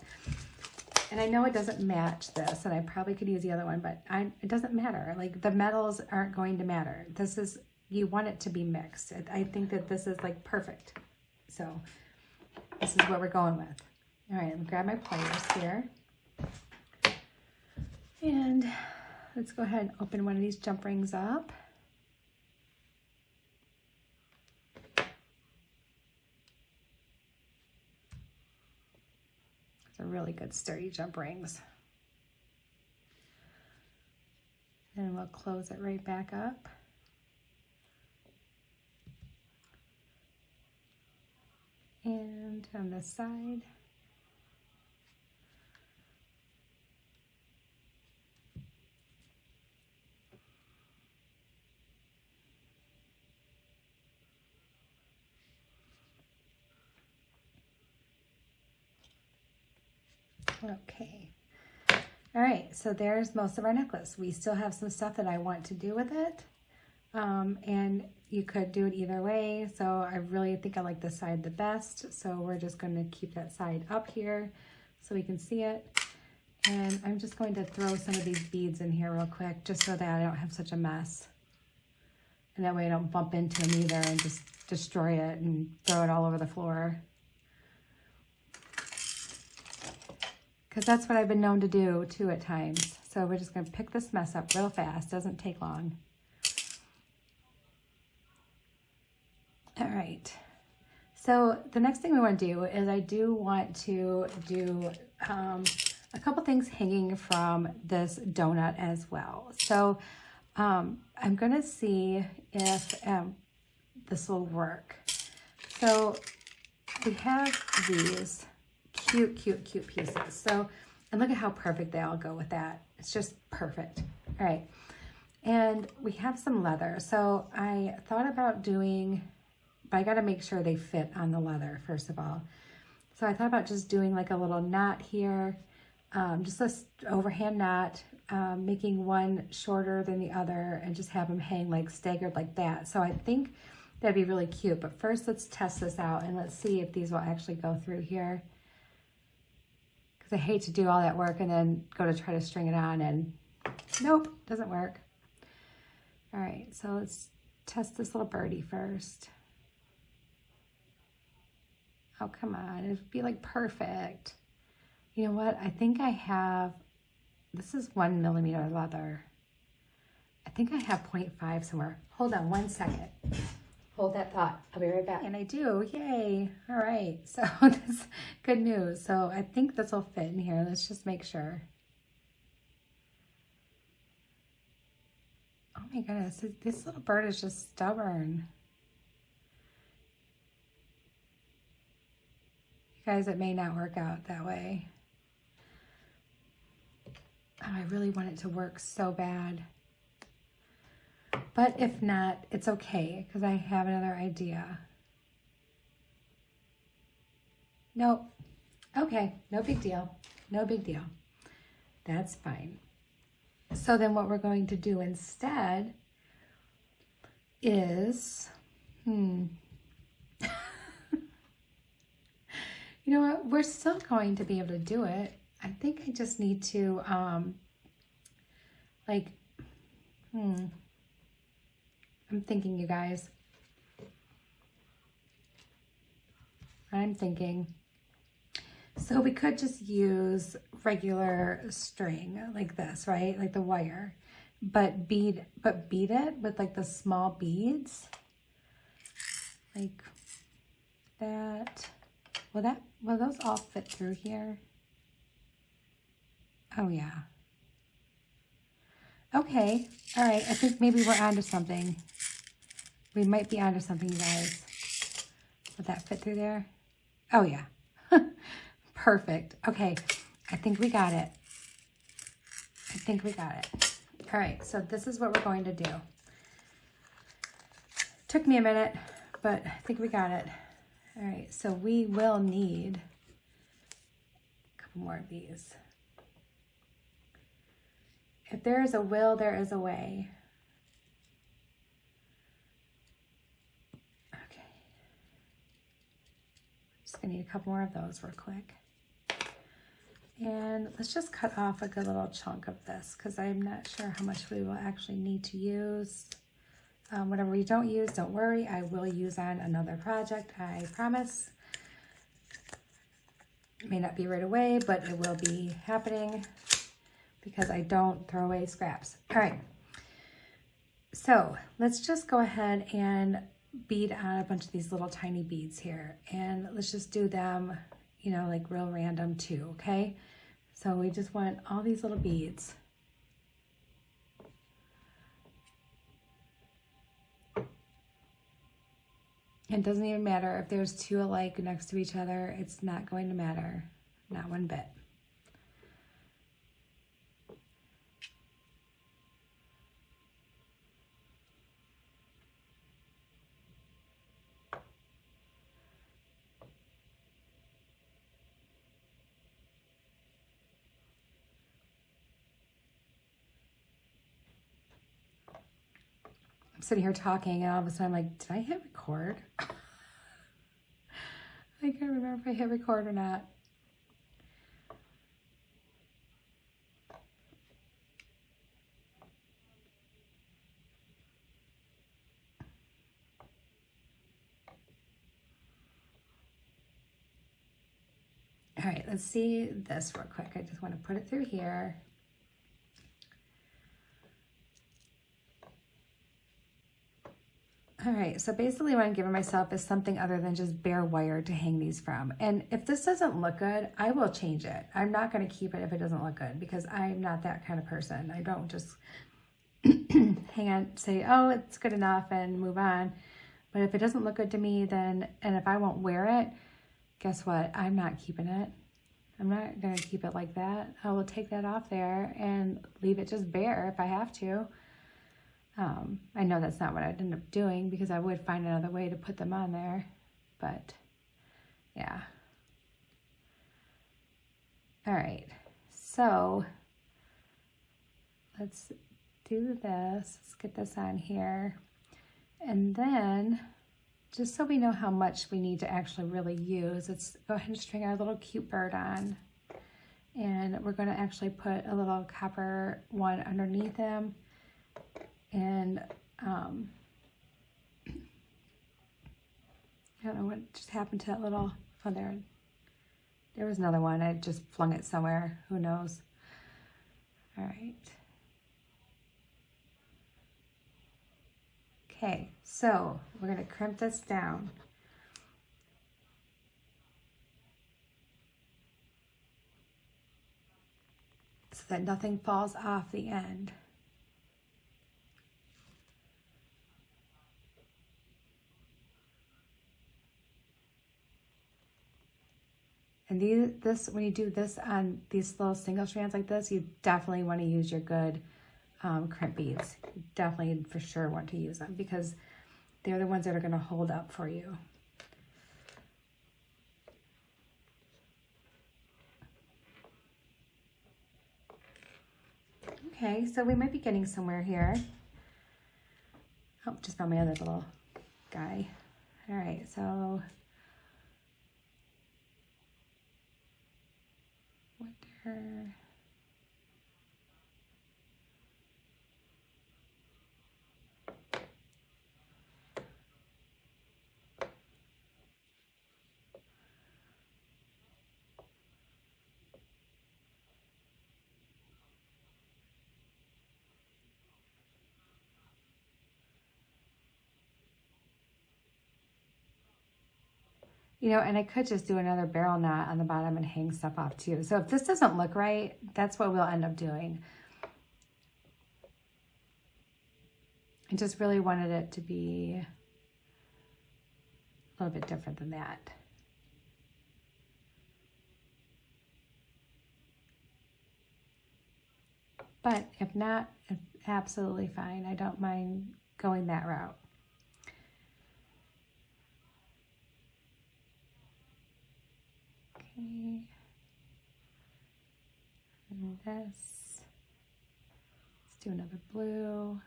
And I know it doesn't match this, and I probably could use the other one, but it doesn't matter. Like, the metals aren't going to matter. This is, you want it to be mixed. I think that this is like perfect. So this is what we're going with. All right, let me grab my pliers here. And let's go ahead and open one of these jump rings up. These are really good sturdy jump rings. And we'll close it right back up. And on this side. Okay. All right, so there's most of our necklace. We still have some stuff that I want to do with it. And you could do it either way. So I really think I like this side the best. So we're just going to keep that side up here so we can see it. And I'm just going to throw some of these beads in here real quick, just so that I don't have such a mess. And that way I don't bump into them either and just destroy it and throw it all over the floor. Because that's what I've been known to do too at times. So we're just going to pick this mess up real fast. Doesn't take long. All right. So the next thing we want to do is I do want to do a couple things hanging from this donut as well. So I'm going to see if this will work. So we have these cute pieces. So, and look at how perfect they all go with that. It's just perfect. All right. And we have some leather. So I thought about doing, but I got to make sure they fit on the leather first of all. So I thought about just doing like a little knot here, just this overhand knot, making one shorter than the other and just have them hang like staggered like that. So I think that'd be really cute. But first let's test this out and let's see if these will actually go through here. Because I hate to do all that work and then go to try to string it on and nope, doesn't work. All right, so let's test this little birdie first. Oh, come on, it'd be like perfect. You know what, I think I have, this is 1 millimeter leather. I think I have 0.5 somewhere. Hold on 1 second. Hold that thought, I'll be right back. And I do, yay. All right, so that's good news. So I think this will fit in here. Let's just make sure. Oh my goodness, this little bird is just stubborn. Guys, it may not work out that way. Oh, I really want it to work so bad. But if not, it's okay, because I have another idea. Nope. Okay, no big deal. No big deal. That's fine. So then what we're going to do instead is, you know what? We're still going to be able to do it. I think I just need to, I'm thinking, you guys. I'm thinking. So we could just use regular string like this, right? Like the wire, but bead it with like the small beads, like that. Will those all fit through here? Oh yeah. Okay, all right, I think maybe we're onto something. We might be onto something, you guys. Would that fit through there? Oh yeah. Perfect. Okay, I think we got it. I think we got it. All right, so this is what we're going to do. Took me a minute, but I think we got it. All right, so we will need a couple more of these. If there is a will, there is a way. Okay. Just gonna need a couple more of those real quick. And let's just cut off a good little chunk of this because I'm not sure how much we will actually need to use. Whatever we don't use, don't worry, I will use on another project, I promise. It may not be right away, but it will be happening because I don't throw away scraps. All right. So let's just go ahead and bead on a bunch of these little tiny beads here. And let's just do them, you know, like real random too, okay? So we just want all these little beads. It doesn't even matter if there's two alike next to each other. It's not going to matter, not one bit. I'm sitting here talking and all of a sudden I'm like, did I hit record? I can't remember if I hit record or not. All right, let's see this real quick. I just want to put it through here. All right, so basically what I'm giving myself is something other than just bare wire to hang these from. And if this doesn't look good, I will change it. I'm not going to keep it if it doesn't look good because I'm not that kind of person. I don't just hang on, say, oh, it's good enough and move on. But if it doesn't look good to me, then, and if I won't wear it, guess what? I'm not keeping it. I'm not going to keep it like that. I will take that off there and leave it just bare if I have to. I know that's not what I'd end up doing because I would find another way to put them on there, but yeah. All right, so let's do this. Let's get this on here. And then just so we know how much we need to actually really use, let's go ahead and string our little cute bird on. And we're going to actually put a little copper one underneath him. And I don't know what just happened to that little, oh, there was another one. I just flung it somewhere. Who knows? All right. Okay, so we're going to crimp this down. So that nothing falls off the end. And when you do this on these little single strands like this, you definitely want to use your good crimp beads. You definitely for sure want to use them because they're the ones that are going to hold up for you. Okay, so we might be getting somewhere here. Oh, just found my other little guy. All right, so wonder. You know, and I could just do another barrel knot on the bottom and hang stuff off too. So if this doesn't look right, that's what we'll end up doing. I just really wanted it to be a little bit different than that. But if not, it's absolutely fine. I don't mind going that route. Okay. And this. Let's do another blue.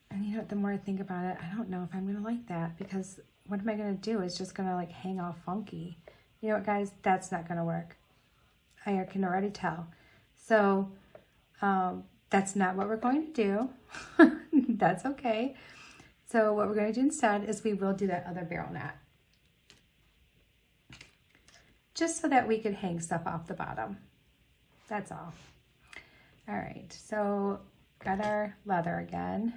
And you know, the more I think about it, I don't know if I'm going to like that because what am I going to do? It's just going to like hang all funky. You know what, guys? That's not going to work. I can already tell. So that's not what we're going to do. That's okay. So what we're going to do instead is we will do that other barrel knot. just so that we could hang stuff off the bottom. That's all. All right, so got our leather again.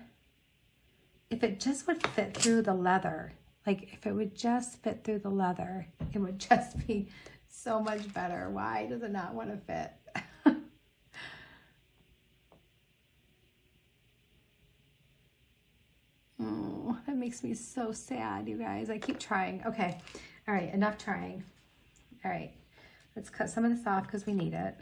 If it just would fit through the leather, like if it would just fit through the leather, it would just be so much better. Why does it not want to fit? Oh, that makes me so sad, you guys. I keep trying. Okay, all right, enough trying. All right, let's cut some of this off because we need it.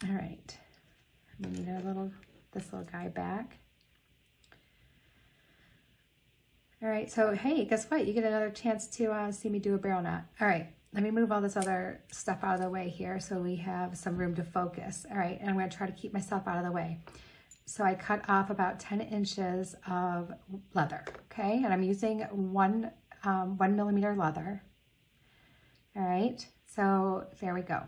All right, we need this little guy back. All right, so hey, guess what? You get another chance to see me do a barrel knot. All right, let me move all this other stuff out of the way here so we have some room to focus. All right, and I'm gonna try to keep myself out of the way. So I cut off about 10 inches of leather, okay? And I'm using 1 millimeter leather. All right, so there we go.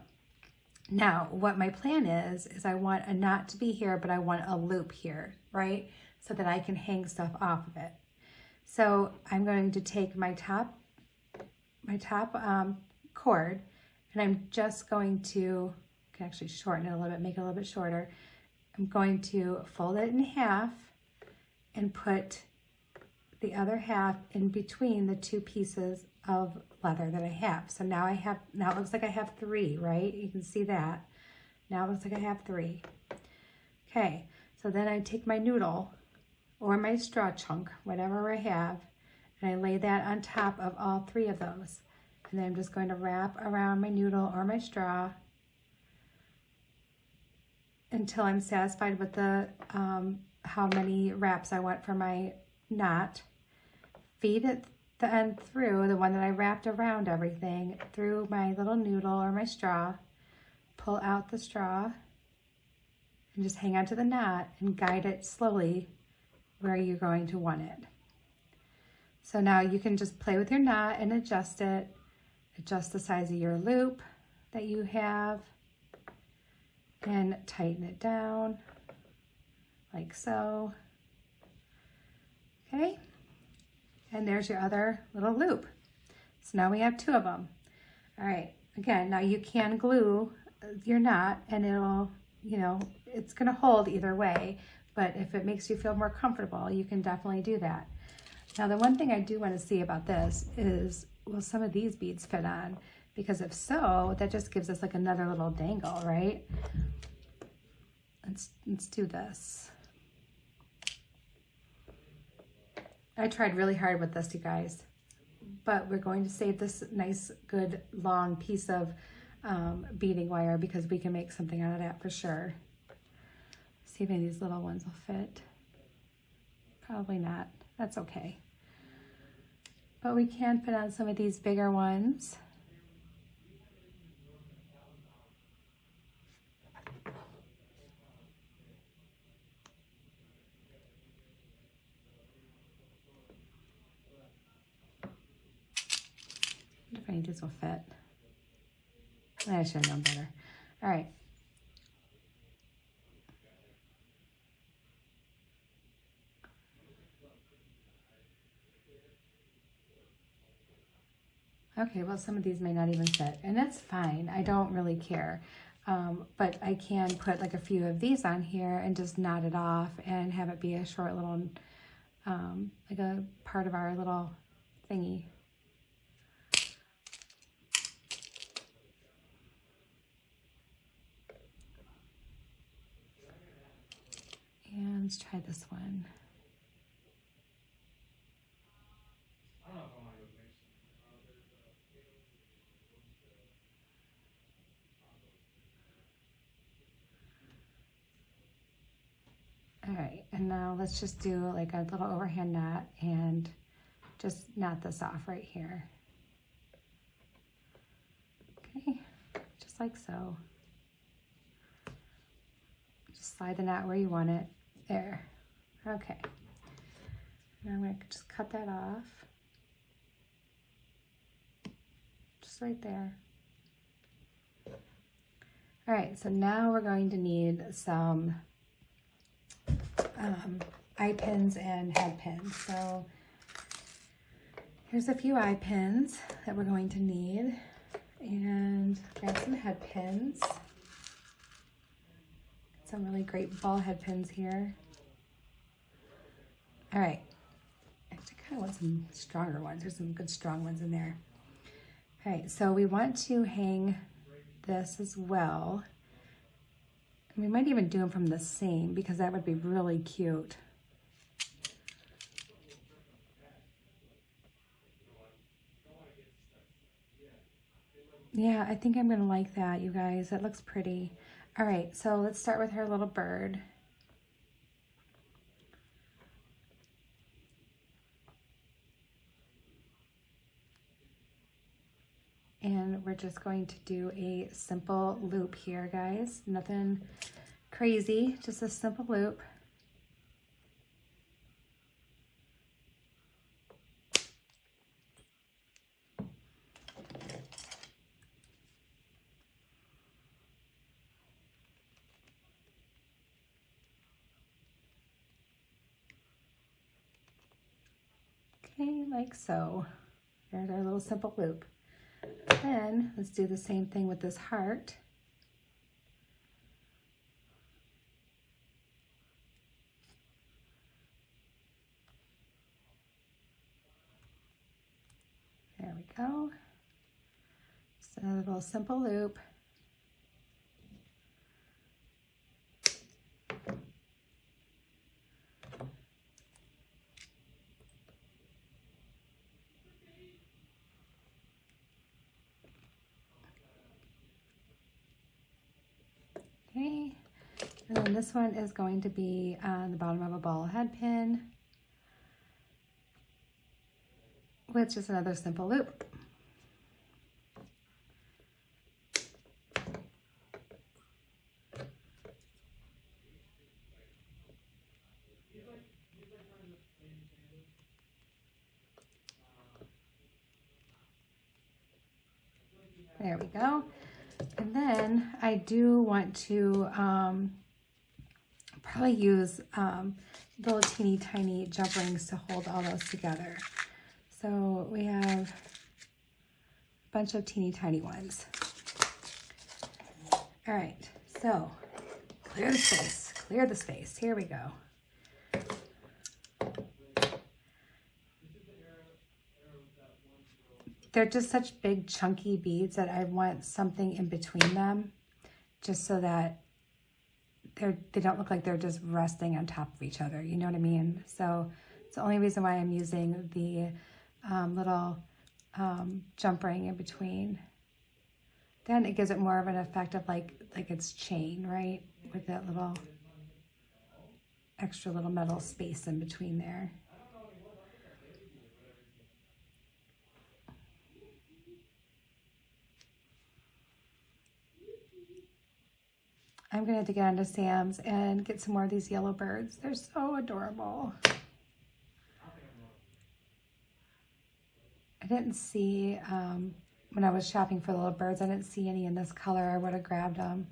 Now, what my plan is I want a knot to be here, but I want a loop here, right? So that I can hang stuff off of it. So I'm going to take my top cord, and I'm just going to, I can actually shorten it a little bit, make it a little bit shorter. I'm going to fold it in half and put the other half in between the 2 pieces of leather that I have. So now it looks like I have 3, right? You can see that. Now it looks like I have 3. Okay, so then I take my noodle or my straw chunk, whatever I have, and I lay that on top of all 3 of those. And then I'm just going to wrap around my noodle or my straw until I'm satisfied with the how many wraps I want for my knot. Feed it the end through, the one that I wrapped around everything, through my little noodle or my straw. Pull out the straw and just hang on to the knot and guide it slowly where you're going to want it. So now you can just play with your knot and adjust it. Adjust the size of your loop that you have and tighten it down like so. Okay, and there's your other little loop. So now we have 2 of them. All right, again, now you can glue your knot and it'll, you know, it's gonna hold either way, but if it makes you feel more comfortable, you can definitely do that. Now, the one thing I do want to see about this is, will some of these beads fit on? Because if so, that just gives us like another little dangle, right? Let's do this. I tried really hard with this, you guys, but we're going to save this nice, good, long piece of beading wire because we can make something out of that for sure. See if any of these little ones will fit. Probably not. That's okay. But we can put on some of these bigger ones. I wonder if any of these will fit. I should have known better. All right. Okay, well, some of these may not even fit, and that's fine. I don't really care. But I can put like a few of these on here and just knot it off and have it be a short little, like a part of our little thingy. And let's try this one. All right, and now let's just do like a little overhand knot and just knot this off right here. Okay, just like so. Just slide the knot where you want it. There. Okay. Now I'm going to just cut that off. Just right there. All right, so now we're going to need some eye pins and head pins. So here's a few eye pins that we're going to need, and grab some head pins. Some really great ball head pins here. All right, I actually kind of want some stronger ones. There's some good strong ones in there. All right, so we want to hang this as well. We might even do them from the same because that would be really cute. Yeah, I think I'm gonna like that, you guys. That looks pretty. All right, so let's start with her little bird. And we're just going to do a simple loop here, guys. Nothing crazy, just a simple loop. Okay, like so. There's our little simple loop. Then let's do the same thing with this heart. There we go. Just another little simple loop. Okay, and then this one is going to be on the bottom of a ball head pin with just another simple loop. There we go. And then I do want to probably use little teeny tiny jump rings to hold all those together. So we have a bunch of teeny tiny ones. All right, so clear the space, clear the space. Here we go. They're just such big chunky beads that I want something in between them just so that they don't look like they're just resting on top of each other, you know what I mean? So it's the only reason why I'm using the little jump ring in between. Then it gives it more of an effect of like it's chain, right? With that little extra little metal space in between there. I'm gonna have to get onto Sam's and get some more of these yellow birds. They're so adorable. I didn't see, when I was shopping for little birds, I didn't see any in this color. I would have grabbed them.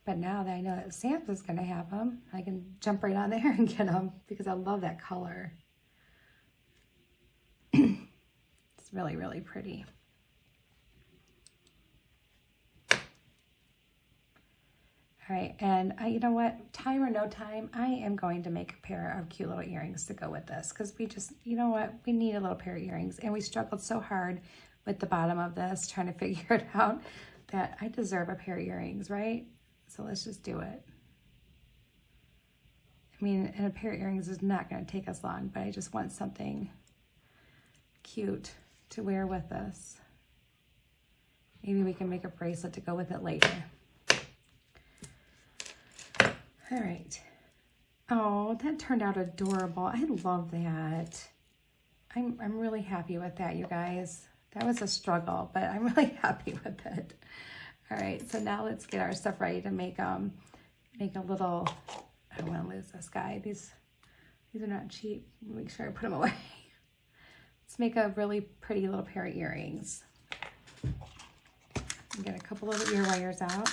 But now that I know that Sam's is gonna have them, I can jump right on there and get them because I love that color. It's really, really pretty. All right, and you know what, time or no time, I am going to make a pair of cute little earrings to go with this because we just, you know what, we need a little pair of earrings, and we struggled so hard with the bottom of this, trying to figure it out, that I deserve a pair of earrings, right? So let's just do it. I mean, and a pair of earrings is not going to take us long, but I just want something cute to wear with this. Maybe we can make a bracelet to go with it later. All right. Oh, that turned out adorable. I love that. I'm really happy with that, you guys. That was a struggle, but I'm really happy with it. All right, so now let's get our stuff ready to make a little, I don't want to lose this guy. These are not cheap. Make sure I put them away. Let's make a really pretty little pair of earrings. Get a couple of ear wires out.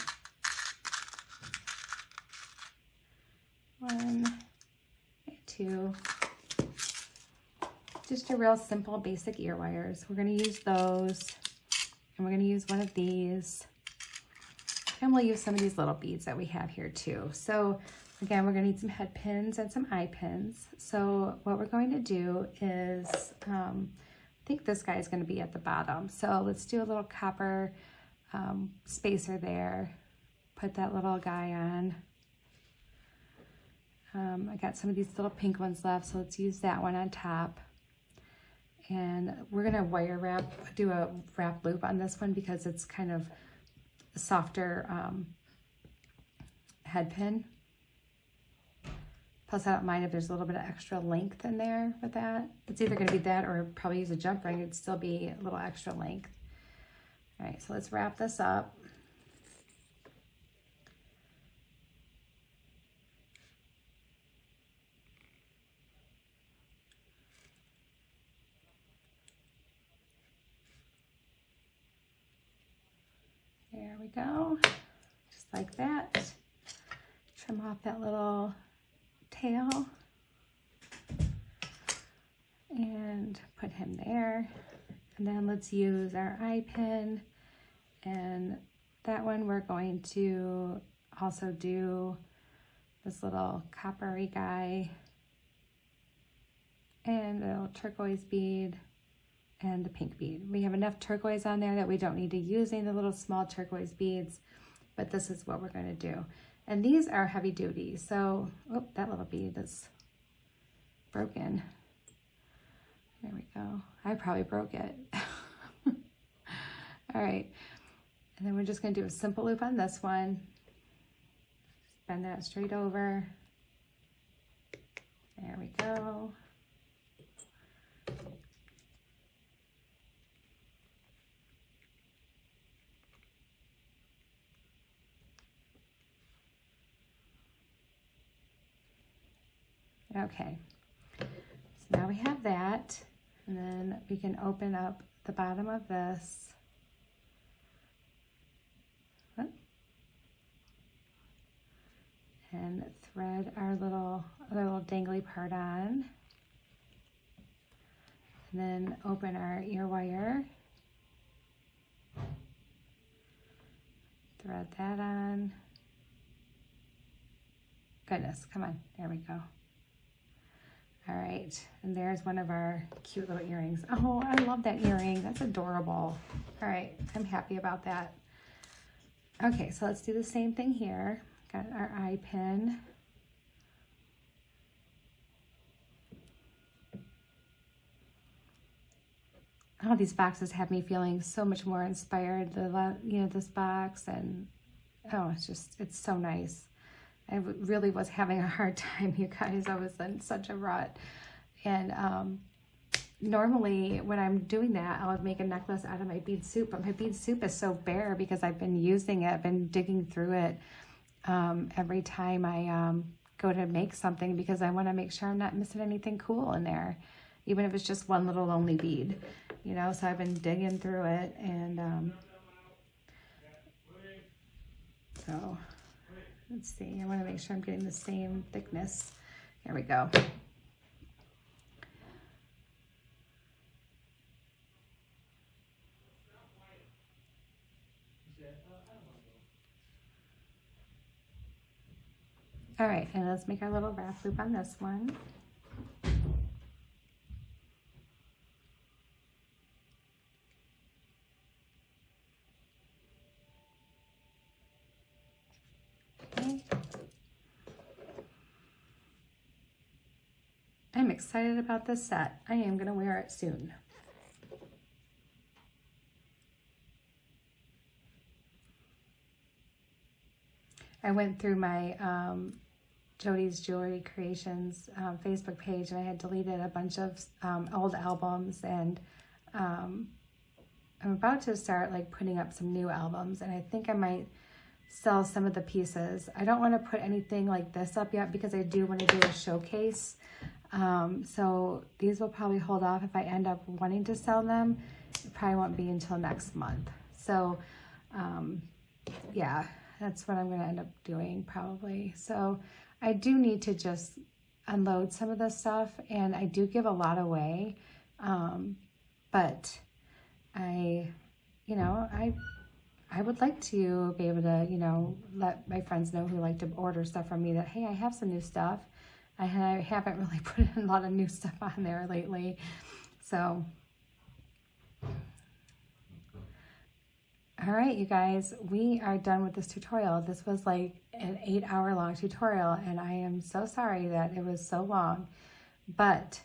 1, 2. Just a real simple basic ear wires. We're going to use those, and we're going to use one of these, and we'll use some of these little beads that we have here too. So again, we're going to need some head pins and some eye pins. So what we're going to do is, I think this guy is going to be at the bottom. So let's do a little copper spacer there. Put that little guy on. I got some of these little pink ones left, so let's use that one on top. And we're gonna wire wrap, do a wrap loop on this one because it's kind of a softer head pin. Plus I don't mind if there's a little bit of extra length in there with that. It's either gonna be that or probably use a jump ring. It'd still be a little extra length. All right, so let's wrap this up. There we go, just like that. Trim off that little tail and put him there. And then let's use our eye pin, and that one we're going to also do this little coppery guy and a little turquoise bead and the pink bead. We have enough turquoise on there that we don't need to use any of the little small turquoise beads, but this is what we're going to do. And these are heavy duty, so, oh, that little bead is broken. There we go. I probably broke it. All right, and then we're just going to do a simple loop on this one. Bend that straight over. There we go. Okay, so now we have that, and then we can open up the bottom of this. And thread our little dangly part on. And then open our ear wire. Thread that on. Goodness, come on, there we go. All right, and there's one of our cute little earrings. Oh, I love that earring, that's adorable. All right, I'm happy about that. Okay, so let's do the same thing here. Got our eye pin. Oh, these boxes have me feeling so much more inspired. This box, and oh, it's so nice. I really was having a hard time, you guys. I was in such a rut. And normally when I'm doing that, I would make a necklace out of my bead soup, but my bead soup is so bare because I've been using it, I've been digging through it every time I go to make something, because I want to make sure I'm not missing anything cool in there, even if it's just one little lonely bead, you know. So I've been digging through it, and so let's see, I want to make sure I'm getting the same thickness. There we go. All right, and let's make our little wrap loop on this one. Okay. I'm excited about this set. I am going to wear it soon. I went through my Jody's Jewelry Creations Facebook page, and I had deleted a bunch of old albums, and I'm about to start like putting up some new albums, and I think I might sell some of the pieces. I don't want to put anything like this up yet because I do want to do a showcase. So these will probably hold off. If I end up wanting to sell them, it probably won't be until next month. So yeah, that's what I'm going to end up doing probably. So I do need to just unload some of this stuff, and I do give a lot away. But I would like to be able to, let my friends know who like to order stuff from me that, hey, I have some new stuff. I haven't really put a lot of new stuff on there lately. So, all right, you guys, we are done with this tutorial. This was like an 8-hour-long tutorial, and I am so sorry that it was so long, but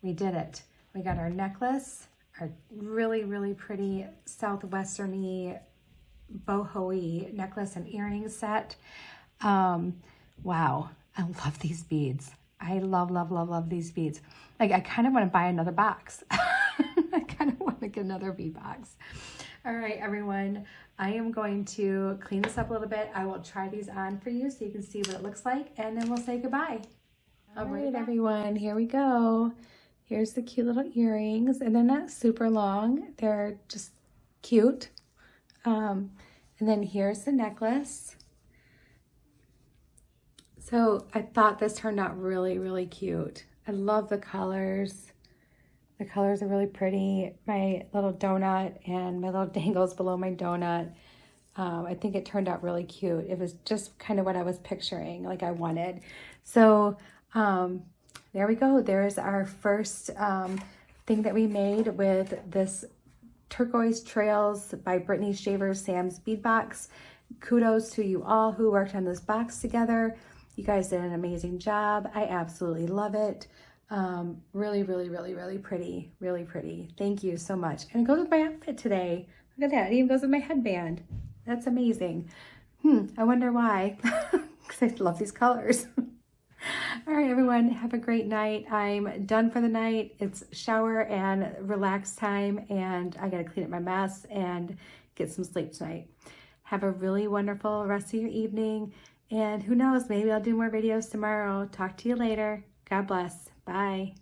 we did it. We got our necklace, our really, really pretty southwesterny boho-y necklace and earring set. Wow, I love these beads. I love these beads. Like, I kind of want to buy another box. I kind of want to get another bead box. All right, everyone, I am going to clean this up a little bit. I will try these on for you so you can see what it looks like, and then we'll say goodbye. All right, everyone, here we go. Here's the cute little earrings, and they're not super long. They're just cute. And then here's the necklace. So I thought this turned out really, really cute. I love the colors. The colors are really pretty. My little donut and my little dangles below my donut. I think it turned out really cute. It was just kind of what I was picturing, like I wanted. So there we go. There's our first thing that we made with this Turquoise Trails by Brittany Shaver's Sam's Bead Box. Kudos to you all who worked on this box together. You guys did an amazing job. I absolutely love it. Really, really, really, really pretty. Really pretty. Thank you so much. And it goes with my outfit today. Look at that. It even goes with my headband. That's amazing. I wonder why. Because I love these colors. All right, everyone, have a great night. I'm done for the night. It's shower and relax time, and I got to clean up my mess and get some sleep tonight. Have a really wonderful rest of your evening, and who knows, maybe I'll do more videos tomorrow. Talk to you later. God bless. Bye.